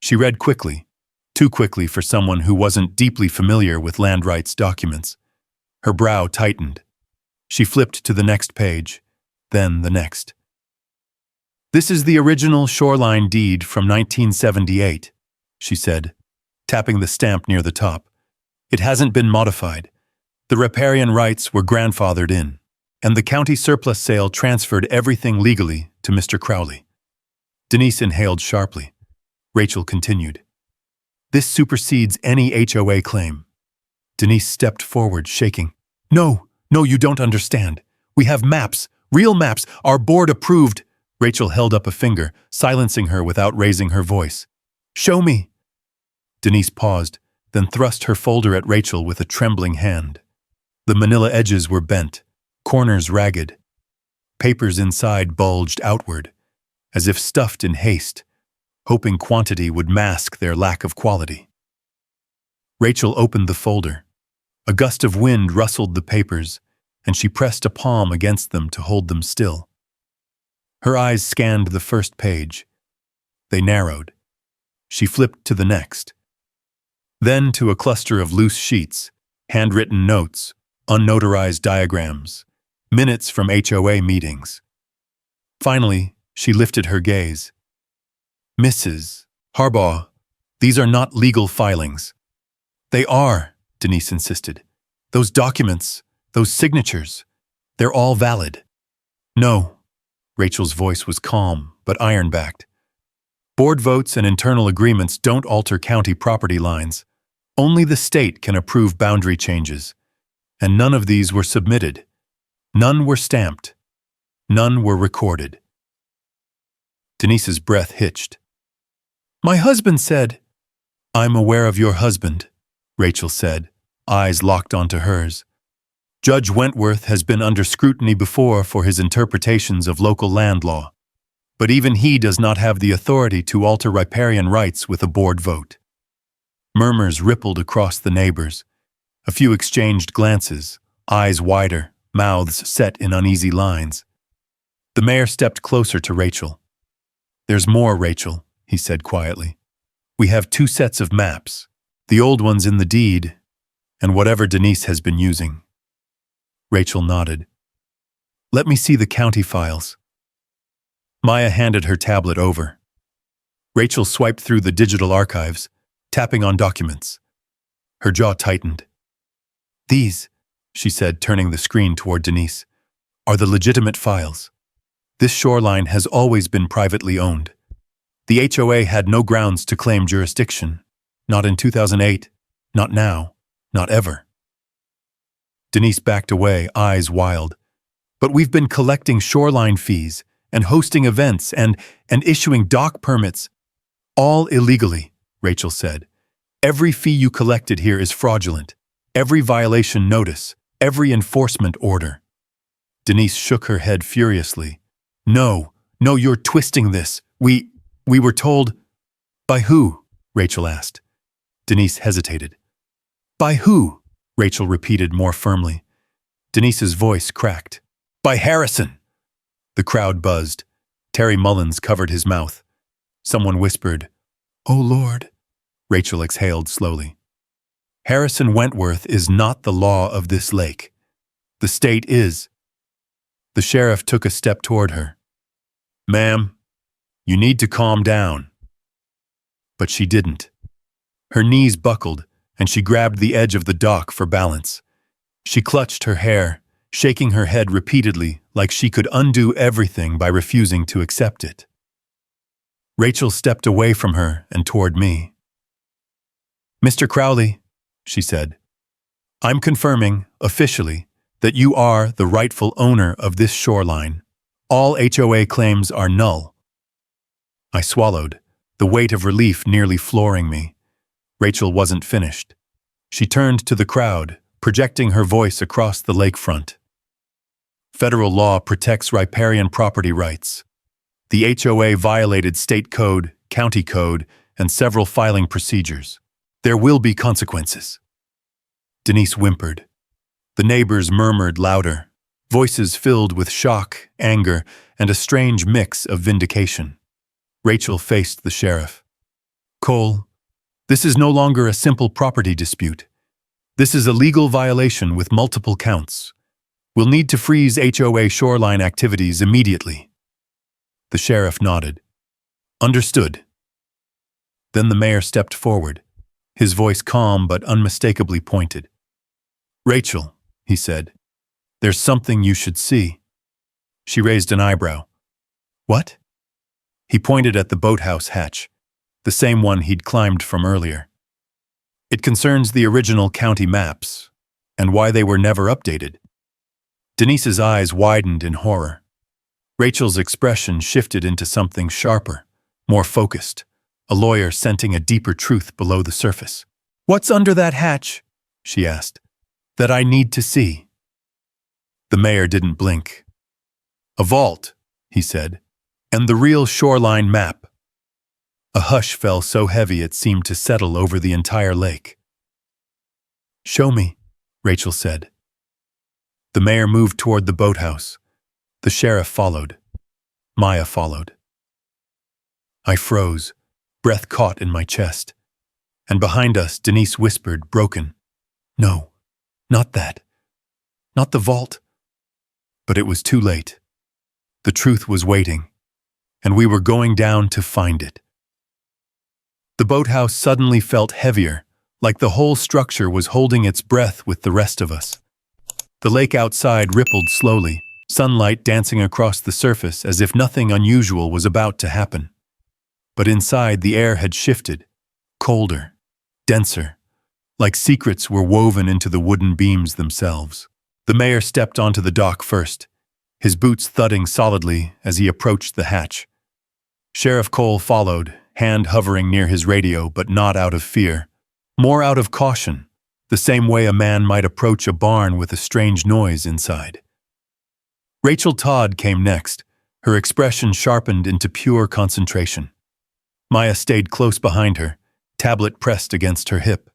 She read quickly, too quickly for someone who wasn't deeply familiar with land rights documents. Her brow tightened. She flipped to the next page, then the next. "This is the original Shoreline deed from 1978, she said, tapping the stamp near the top. "It hasn't been modified. The riparian rights were grandfathered in, and the county surplus sale transferred everything legally to Mr. Crowley." Denise inhaled sharply. Rachel continued. "This supersedes any HOA claim." Denise stepped forward, shaking. No, you don't understand. We have maps, real maps, our board approved." Rachel held up a finger, silencing her without raising her voice. "Show me." Denise paused, then thrust her folder at Rachel with a trembling hand. The manila edges were bent, corners ragged. Papers inside bulged outward, as if stuffed in haste, hoping quantity would mask their lack of quality. Rachel opened the folder. A gust of wind rustled the papers, and she pressed a palm against them to hold them still. Her eyes scanned the first page. They narrowed. She flipped to the next. Then to a cluster of loose sheets, handwritten notes, unnotarized diagrams, minutes from HOA meetings. Finally, she lifted her gaze. "Mrs. Harbaugh, these are not legal filings." "They are," Denise insisted. "Those documents, those signatures, they're all valid." "No." Rachel's voice was calm, but iron-backed. "Board votes and internal agreements don't alter county property lines. Only the state can approve boundary changes. And none of these were submitted. None were stamped. None were recorded." Denise's breath hitched. "My husband said—" "I'm aware of your husband," Rachel said, eyes locked onto hers. "Judge Wentworth has been under scrutiny before for his interpretations of local land law. But even he does not have the authority to alter riparian rights with a board vote." Murmurs rippled across the neighbors. A few exchanged glances, eyes wider, mouths set in uneasy lines. The mayor stepped closer to Rachel. "There's more, Rachel," he said quietly. "We have 2 sets of maps, the old ones in the deed, and whatever Denise has been using." Rachel nodded. "Let me see the county files." Maya handed her tablet over. Rachel swiped through the digital archives, tapping on documents. Her jaw tightened. "These," she said, turning the screen toward Denise, "are the legitimate files. This shoreline has always been privately owned. The HOA had no grounds to claim jurisdiction. Not in 2008, not now, not ever." Denise backed away, eyes wild. "But we've been collecting shoreline fees and hosting events and issuing dock permits. All illegally," Rachel said. "Every fee you collected here is fraudulent. Every violation notice, every enforcement order." Denise shook her head furiously. No, you're twisting this. We were told—" "By who?" Rachel asked. Denise hesitated. "By who?" Rachel repeated more firmly. Denise's voice cracked. By Harrison! The crowd buzzed. Terry Mullins covered his mouth. Someone whispered, "Oh, Lord." Rachel exhaled slowly. Harrison Wentworth is not the law of this lake. The state is. The sheriff took a step toward her. "Ma'am, you need to calm down." But she didn't. Her knees buckled, and she grabbed the edge of the dock for balance. She clutched her hair, shaking her head repeatedly like she could undo everything by refusing to accept it. Rachel stepped away from her and toward me. "Mr. Crowley," she said, "I'm confirming, officially, that you are the rightful owner of this shoreline. All HOA claims are null." I swallowed, the weight of relief nearly flooring me. Rachel wasn't finished. She turned to the crowd, projecting her voice across the lakefront. "Federal law protects riparian property rights. The HOA violated state code, county code, and several filing procedures. There will be consequences." Denise whimpered. The neighbors murmured louder, voices filled with shock, anger, and a strange mix of vindication. Rachel faced the sheriff. "Cole, this is no longer a simple property dispute. This is a legal violation with multiple counts. We'll need to freeze HOA shoreline activities immediately." The sheriff nodded. "Understood." Then the mayor stepped forward, his voice calm but unmistakably pointed. "Rachel," he said, "there's something you should see." She raised an eyebrow. "What?" He pointed at the boathouse hatch, the same one he'd climbed from earlier. "It concerns the original county maps, and why they were never updated." Denise's eyes widened in horror. Rachel's expression shifted into something sharper, more focused, a lawyer scenting a deeper truth below the surface. "What's under that hatch?" she asked. "That I need to see." The mayor didn't blink. "A vault," he said, "and the real shoreline map." A hush fell so heavy it seemed to settle over the entire lake. "Show me," Rachel said. The mayor moved toward the boathouse. The sheriff followed. Maya followed. I froze, breath caught in my chest. And behind us, Denise whispered, broken, "No, not that. Not the vault." But it was too late. The truth was waiting, and we were going down to find it. The boathouse suddenly felt heavier, like the whole structure was holding its breath with the rest of us. The lake outside rippled slowly, sunlight dancing across the surface as if nothing unusual was about to happen. But inside, the air had shifted, colder, denser, like secrets were woven into the wooden beams themselves. The mayor stepped onto the dock first, his boots thudding solidly as he approached the hatch. Sheriff Cole followed, hand hovering near his radio, but not out of fear, more out of caution, the same way a man might approach a barn with a strange noise inside. Rachel Todd came next, her expression sharpened into pure concentration. Maya stayed close behind her, tablet pressed against her hip.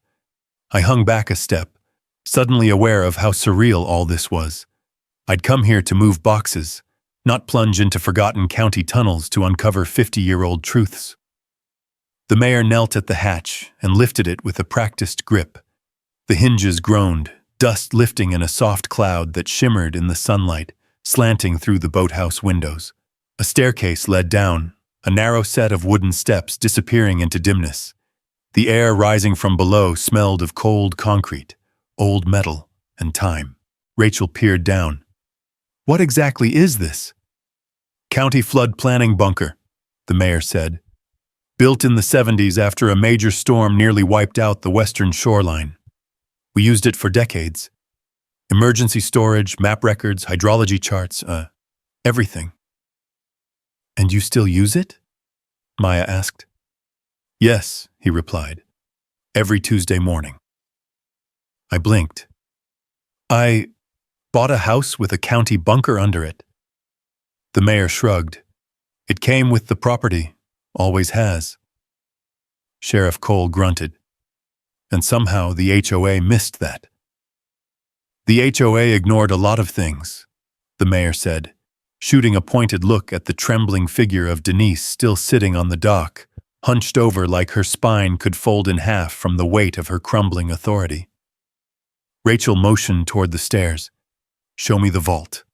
I hung back a step, suddenly aware of how surreal all this was. I'd come here to move boxes, not plunge into forgotten county tunnels to uncover 50-year-old truths. The mayor knelt at the hatch and lifted it with a practiced grip. The hinges groaned, dust lifting in a soft cloud that shimmered in the sunlight, slanting through the boathouse windows. A staircase led down, a narrow set of wooden steps disappearing into dimness. The air rising from below smelled of cold concrete, old metal, and time. Rachel peered down. "What exactly is this?" "County flood planning bunker," the mayor said. "Built in the 70s after a major storm nearly wiped out the western shoreline. We used it for decades. Emergency storage, map records, hydrology charts, everything." "And you still use it?" Maya asked. "Yes," he replied. "Every Tuesday morning." I blinked. "I bought a house with a county bunker under it." The mayor shrugged. "It came with the property, always has." Sheriff Cole grunted. And somehow the HOA missed that. The HOA ignored a lot of things. the mayor said, shooting a pointed look at the trembling figure of Denise still sitting on the dock, hunched over like her spine could fold in half from the weight of her crumbling authority. Rachel motioned toward the stairs. "Show me the vault."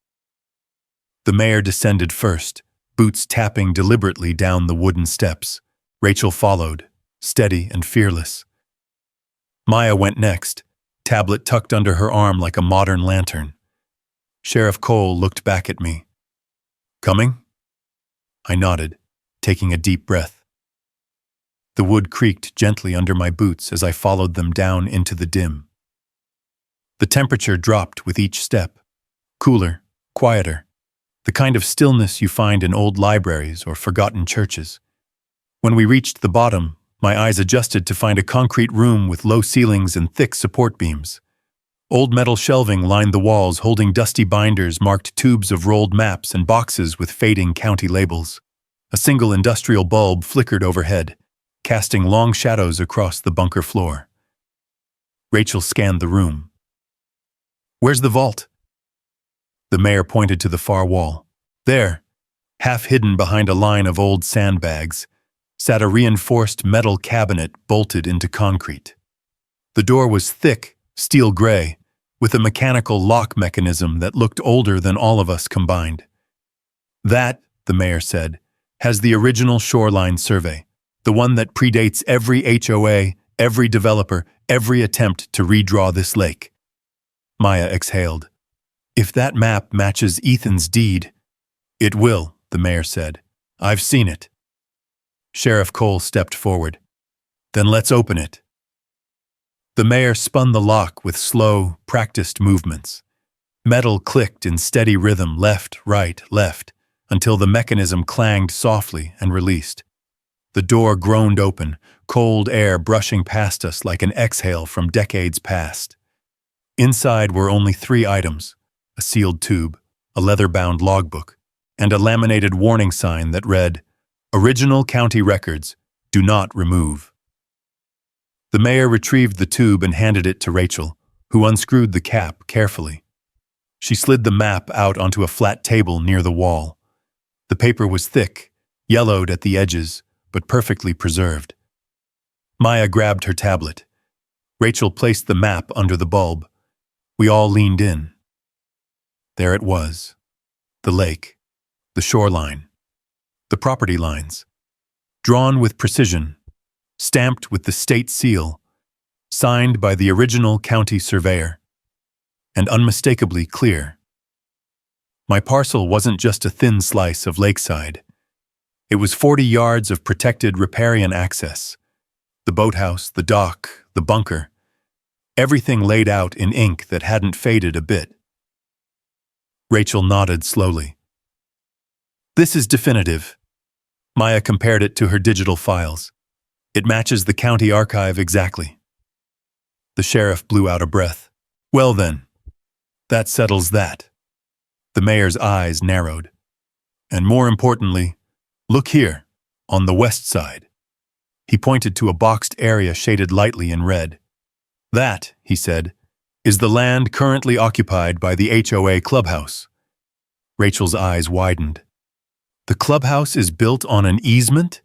The mayor descended first, boots tapping deliberately down the wooden steps. Rachel followed, steady and fearless. Maya went next, tablet tucked under her arm like a modern lantern. Sheriff Cole looked back at me. "Coming?" I nodded, taking a deep breath. The wood creaked gently under my boots as I followed them down into the dim. The temperature dropped with each step, cooler, quieter, the kind of stillness you find in old libraries or forgotten churches. When we reached the bottom, my eyes adjusted to find a concrete room with low ceilings and thick support beams. Old metal shelving lined the walls, holding dusty binders, marked tubes of rolled maps, and boxes with fading county labels. A single industrial bulb flickered overhead, casting long shadows across the bunker floor. Rachel scanned the room. "Where's the vault?" The mayor pointed to the far wall. There, half hidden behind a line of old sandbags, sat a reinforced metal cabinet bolted into concrete. The door was thick, steel gray, with a mechanical lock mechanism that looked older than all of us combined. "That," the mayor said, "has the original Shoreline survey, the one that predates every HOA, every developer, every attempt to redraw this lake." Maya exhaled. "If that map matches Ethan's deed—" "It will," the mayor said. "I've seen it." Sheriff Cole stepped forward. "Then let's open it." The mayor spun the lock with slow, practiced movements. Metal clicked in steady rhythm, left, right, left, until the mechanism clanged softly and released. The door groaned open, cold air brushing past us like an exhale from decades past. Inside were only 3 items: a sealed tube, a leather-bound logbook, and a laminated warning sign that read, "Original county records, do not remove." The mayor retrieved the tube and handed it to Rachel, who unscrewed the cap carefully. She slid the map out onto a flat table near the wall. The paper was thick, yellowed at the edges, but perfectly preserved. Maya grabbed her tablet. Rachel placed the map under the bulb. We all leaned in. There it was. The lake, the shoreline, the property lines, drawn with precision, stamped with the state seal, signed by the original county surveyor, and unmistakably clear. My parcel wasn't just a thin slice of lakeside. It was 40 yards of protected riparian access. The boathouse, the dock, the bunker, everything laid out in ink that hadn't faded a bit. Rachel nodded slowly. "This is definitive." Maya compared it to her digital files. "It matches the county archive exactly." The sheriff blew out a breath. "Well then, that settles that." The mayor's eyes narrowed. "And more importantly, look here, on the west side." He pointed to a boxed area shaded lightly in red. "That," he said, "is the land currently occupied by the HOA clubhouse." Rachel's eyes widened. "The clubhouse is built on an easement?"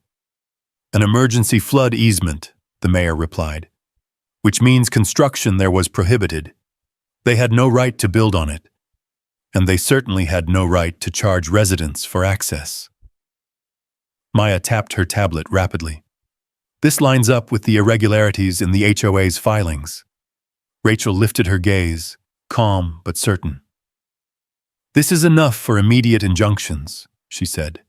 "An emergency flood easement," the mayor replied, "which means construction there was prohibited. They had no right to build on it, and they certainly had no right to charge residents for access." Maya tapped her tablet rapidly. "This lines up with the irregularities in the HOA's filings." Rachel lifted her gaze, calm but certain. "This is enough for immediate injunctions," she said.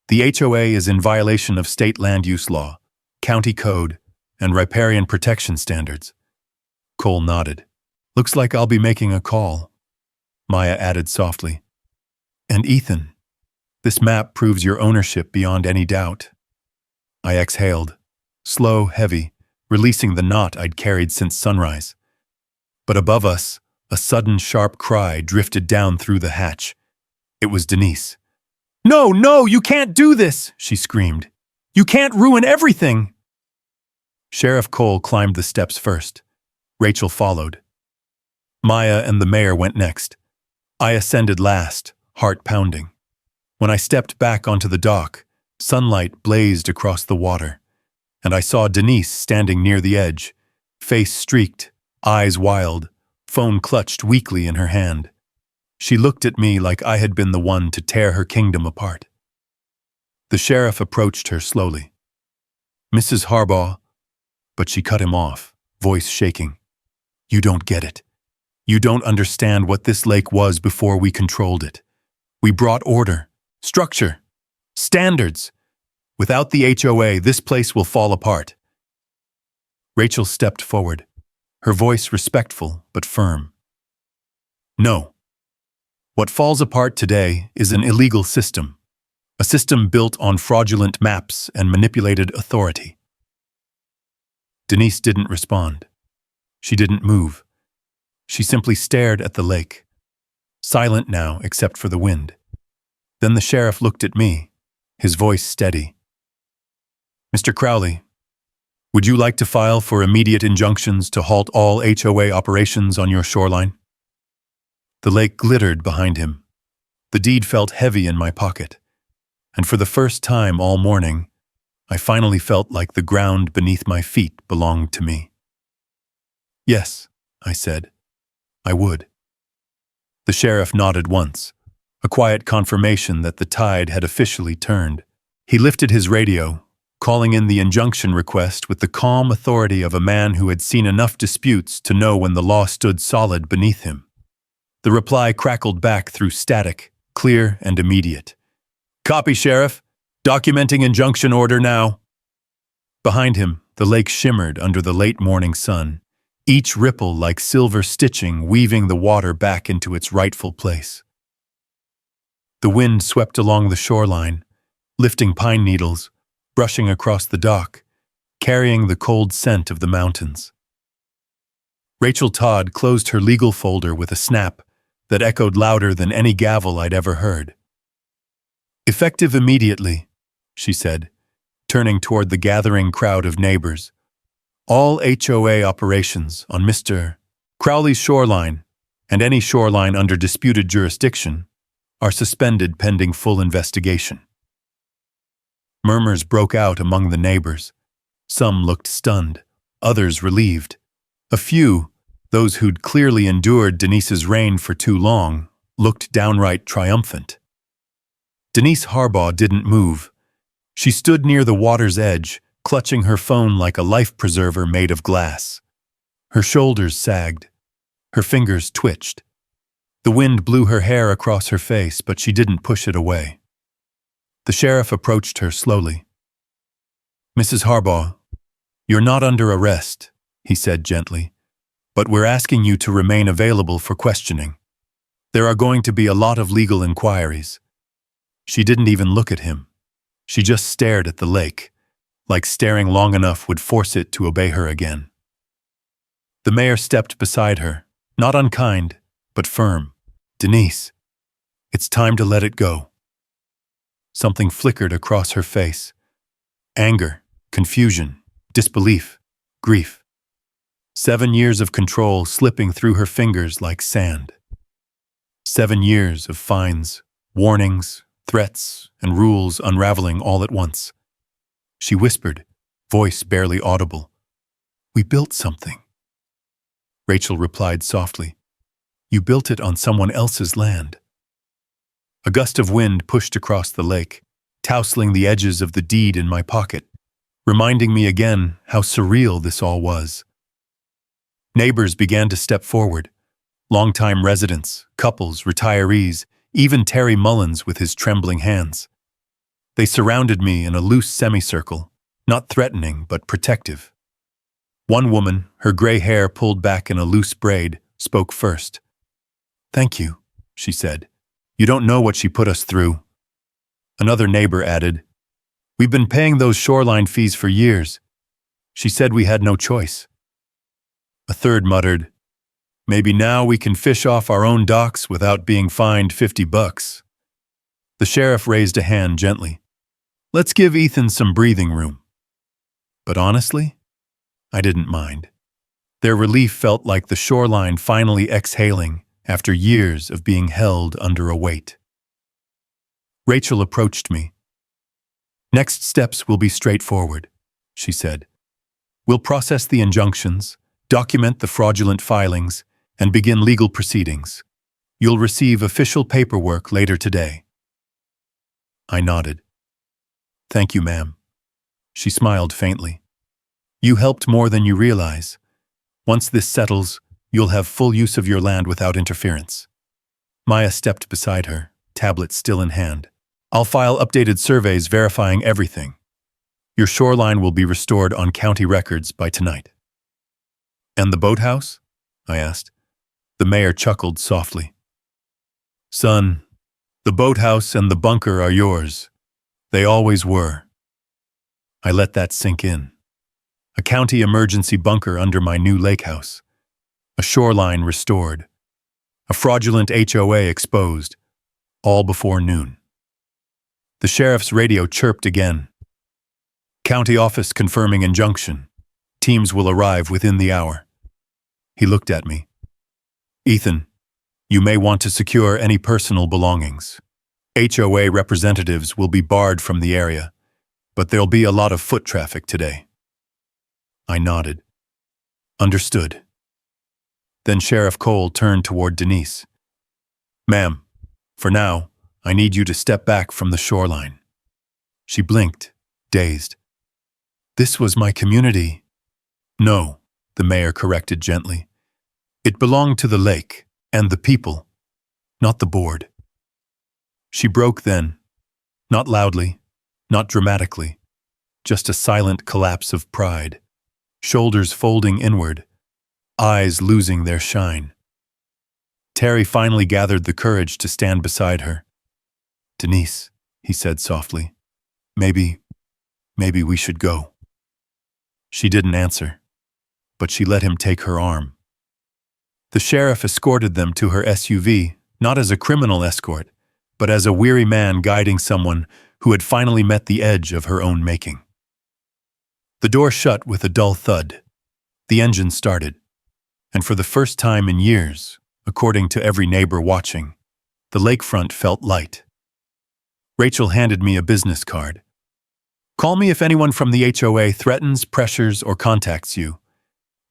"The HOA is in violation of state land use law, county code, and riparian protection standards." Cole nodded. "Looks like I'll be making a call." Maya added softly, "And Ethan, this map proves your ownership beyond any doubt." I exhaled, slow, heavy, releasing the knot I'd carried since sunrise. But above us, a sudden sharp cry drifted down through the hatch. It was Denise. "No, no, you can't do this!" she screamed. "You can't ruin everything!" Sheriff Cole climbed the steps first. Rachel followed. Maya and the mayor went next. I ascended last, heart pounding. When I stepped back onto the dock, sunlight blazed across the water, and I saw Denise standing near the edge, face streaked, eyes wild, phone clutched weakly in her hand. She looked at me like I had been the one to tear her kingdom apart. The sheriff approached her slowly. "Mrs. Harbaugh," but she cut him off, voice shaking. "You don't get it. You don't understand what this lake was before we controlled it. We brought order, structure, standards. Without the HOA, this place will fall apart." Rachel stepped forward, her voice respectful but firm. "No. What falls apart today is an illegal system, a system built on fraudulent maps and manipulated authority." Denise didn't respond. She didn't move. She simply stared at the lake, silent now except for the wind. Then the sheriff looked at me, his voice steady. "Mr. Crowley, would you like to file for immediate injunctions to halt all HOA operations on your shoreline?" The lake glittered behind him. The deed felt heavy in my pocket, and for the first time all morning, I finally felt like the ground beneath my feet belonged to me. "Yes," I said, "I would." The sheriff nodded once, a quiet confirmation that the tide had officially turned. He lifted his radio, calling in the injunction request with the calm authority of a man who had seen enough disputes to know when the law stood solid beneath him. The reply crackled back through static, clear and immediate. "Copy, Sheriff. Documenting injunction order now." Behind him, the lake shimmered under the late morning sun, each ripple like silver stitching weaving the water back into its rightful place. The wind swept along the shoreline, lifting pine needles, brushing across the dock, carrying the cold scent of the mountains. Rachel Todd closed her legal folder with a snap that echoed louder than any gavel I'd ever heard. "Effective immediately," she said, turning toward the gathering crowd of neighbors. "All HOA operations on Mr. Crowley's shoreline, and any shoreline under disputed jurisdiction, are suspended pending full investigation." Murmurs broke out among the neighbors. Some looked stunned, others relieved. A few, those who'd clearly endured Denise's reign for too long, looked downright triumphant. Denise Harbaugh didn't move. She stood near the water's edge, clutching her phone like a life preserver made of glass. Her shoulders sagged. Her fingers twitched. The wind blew her hair across her face, but she didn't push it away. The sheriff approached her slowly. "Mrs. Harbaugh, you're not under arrest," he said gently, "but we're asking you to remain available for questioning. There are going to be a lot of legal inquiries." She didn't even look at him. She just stared at the lake, like staring long enough would force it to obey her again. The mayor stepped beside her, not unkind, but firm. "Denise, it's time to let it go." Something flickered across her face. Anger, confusion, disbelief, grief. 7 years of control slipping through her fingers like sand. 7 years of fines, warnings, threats, and rules unraveling all at once. She whispered, voice barely audible, "We built something." Rachel replied softly, "You built it on someone else's land." A gust of wind pushed across the lake, tousling the edges of the deed in my pocket, reminding me again how surreal this all was. Neighbors began to step forward. Longtime residents, couples, retirees, even Terry Mullins with his trembling hands. They surrounded me in a loose semicircle, not threatening but protective. One woman, her gray hair pulled back in a loose braid, spoke first. "Thank you," she said. "You don't know what she put us through." Another neighbor added, "We've been paying those shoreline fees for years. She said we had no choice." A third muttered, "Maybe now we can fish off our own docks without being fined $50. The sheriff raised a hand gently. "Let's give Ethan some breathing room." But honestly, I didn't mind. Their relief felt like the shoreline finally exhaling after years of being held under a weight. Rachel approached me. "Next steps will be straightforward," she said. "We'll process the injunctions, document the fraudulent filings, and begin legal proceedings. You'll receive official paperwork later today." I nodded. "Thank you, ma'am." She smiled faintly. "You helped more than you realize. Once this settles, you'll have full use of your land without interference." Maya stepped beside her, tablet still in hand. "I'll file updated surveys verifying everything. Your shoreline will be restored on county records by tonight." "And the boathouse?" I asked. The mayor chuckled softly. "Son, the boathouse and the bunker are yours. They always were." I let that sink in. A county emergency bunker under my new lake house. A shoreline restored. A fraudulent HOA exposed. All before noon. The sheriff's radio chirped again. "County office confirming injunction. Teams will arrive within the hour." He looked at me. "Ethan, you may want to secure any personal belongings. HOA representatives will be barred from the area, but there'll be a lot of foot traffic today." I nodded. "Understood." Then Sheriff Cole turned toward Denise. "Ma'am, for now, I need you to step back from the shoreline." She blinked, dazed. "This was my community." "No," the mayor corrected gently. "It belonged to the lake and the people, not the board." She broke then, not loudly, not dramatically, just a silent collapse of pride, shoulders folding inward, eyes losing their shine. Terry finally gathered the courage to stand beside her. "Denise," he said softly, maybe we should go." She didn't answer, but she let him take her arm. The sheriff escorted them to her SUV, not as a criminal escort, but as a weary man guiding someone who had finally met the edge of her own making. The door shut with a dull thud. The engine started, and for the first time in years, according to every neighbor watching, the lakefront felt light. Rachel handed me a business card. "Call me if anyone from the HOA threatens, pressures, or contacts you.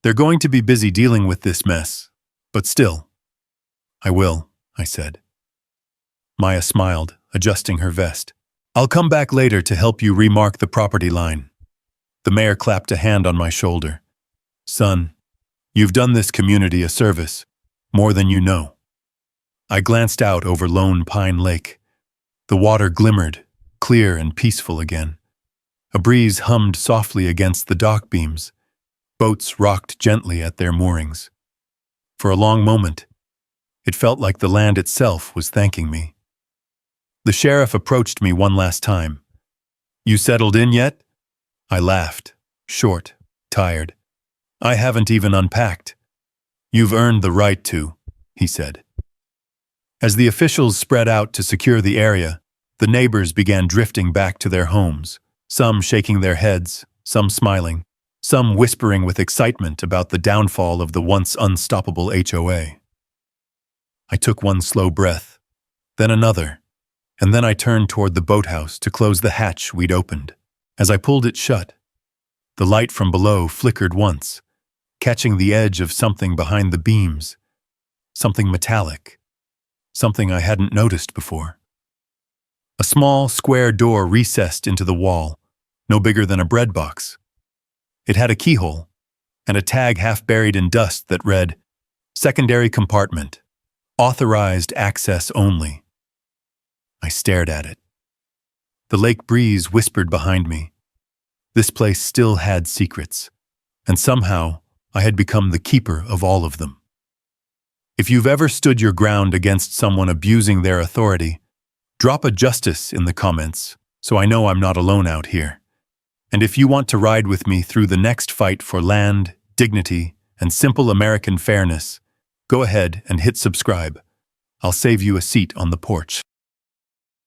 They're going to be busy dealing with this mess, but still." "I will," I said. Maya smiled, adjusting her vest. "I'll come back later to help you remark the property line." The mayor clapped a hand on my shoulder. "Son, you've done this community a service, more than you know." I glanced out over Lone Pine Lake. The water glimmered, clear and peaceful again. A breeze hummed softly against the dock beams. Boats rocked gently at their moorings. For a long moment, it felt like the land itself was thanking me. The sheriff approached me one last time. "You settled in yet?" I laughed, short, tired. "I haven't even unpacked." "You've earned the right to," he said. As the officials spread out to secure the area, the neighbors began drifting back to their homes, some shaking their heads, some smiling, some whispering with excitement about the downfall of the once unstoppable HOA. I took one slow breath, then another, and then I turned toward the boathouse to close the hatch we'd opened. As I pulled it shut, the light from below flickered once, catching the edge of something behind the beams, something metallic, something I hadn't noticed before. A small, square door recessed into the wall, no bigger than a bread box. It had a keyhole, and a tag half buried in dust that read, "Secondary compartment, authorized access only." I stared at it. The lake breeze whispered behind me. This place still had secrets, and somehow I had become the keeper of all of them. If you've ever stood your ground against someone abusing their authority, drop a justice in the comments so I know I'm not alone out here. And if you want to ride with me through the next fight for land, dignity, and simple American fairness, go ahead and hit subscribe. I'll save you a seat on the porch.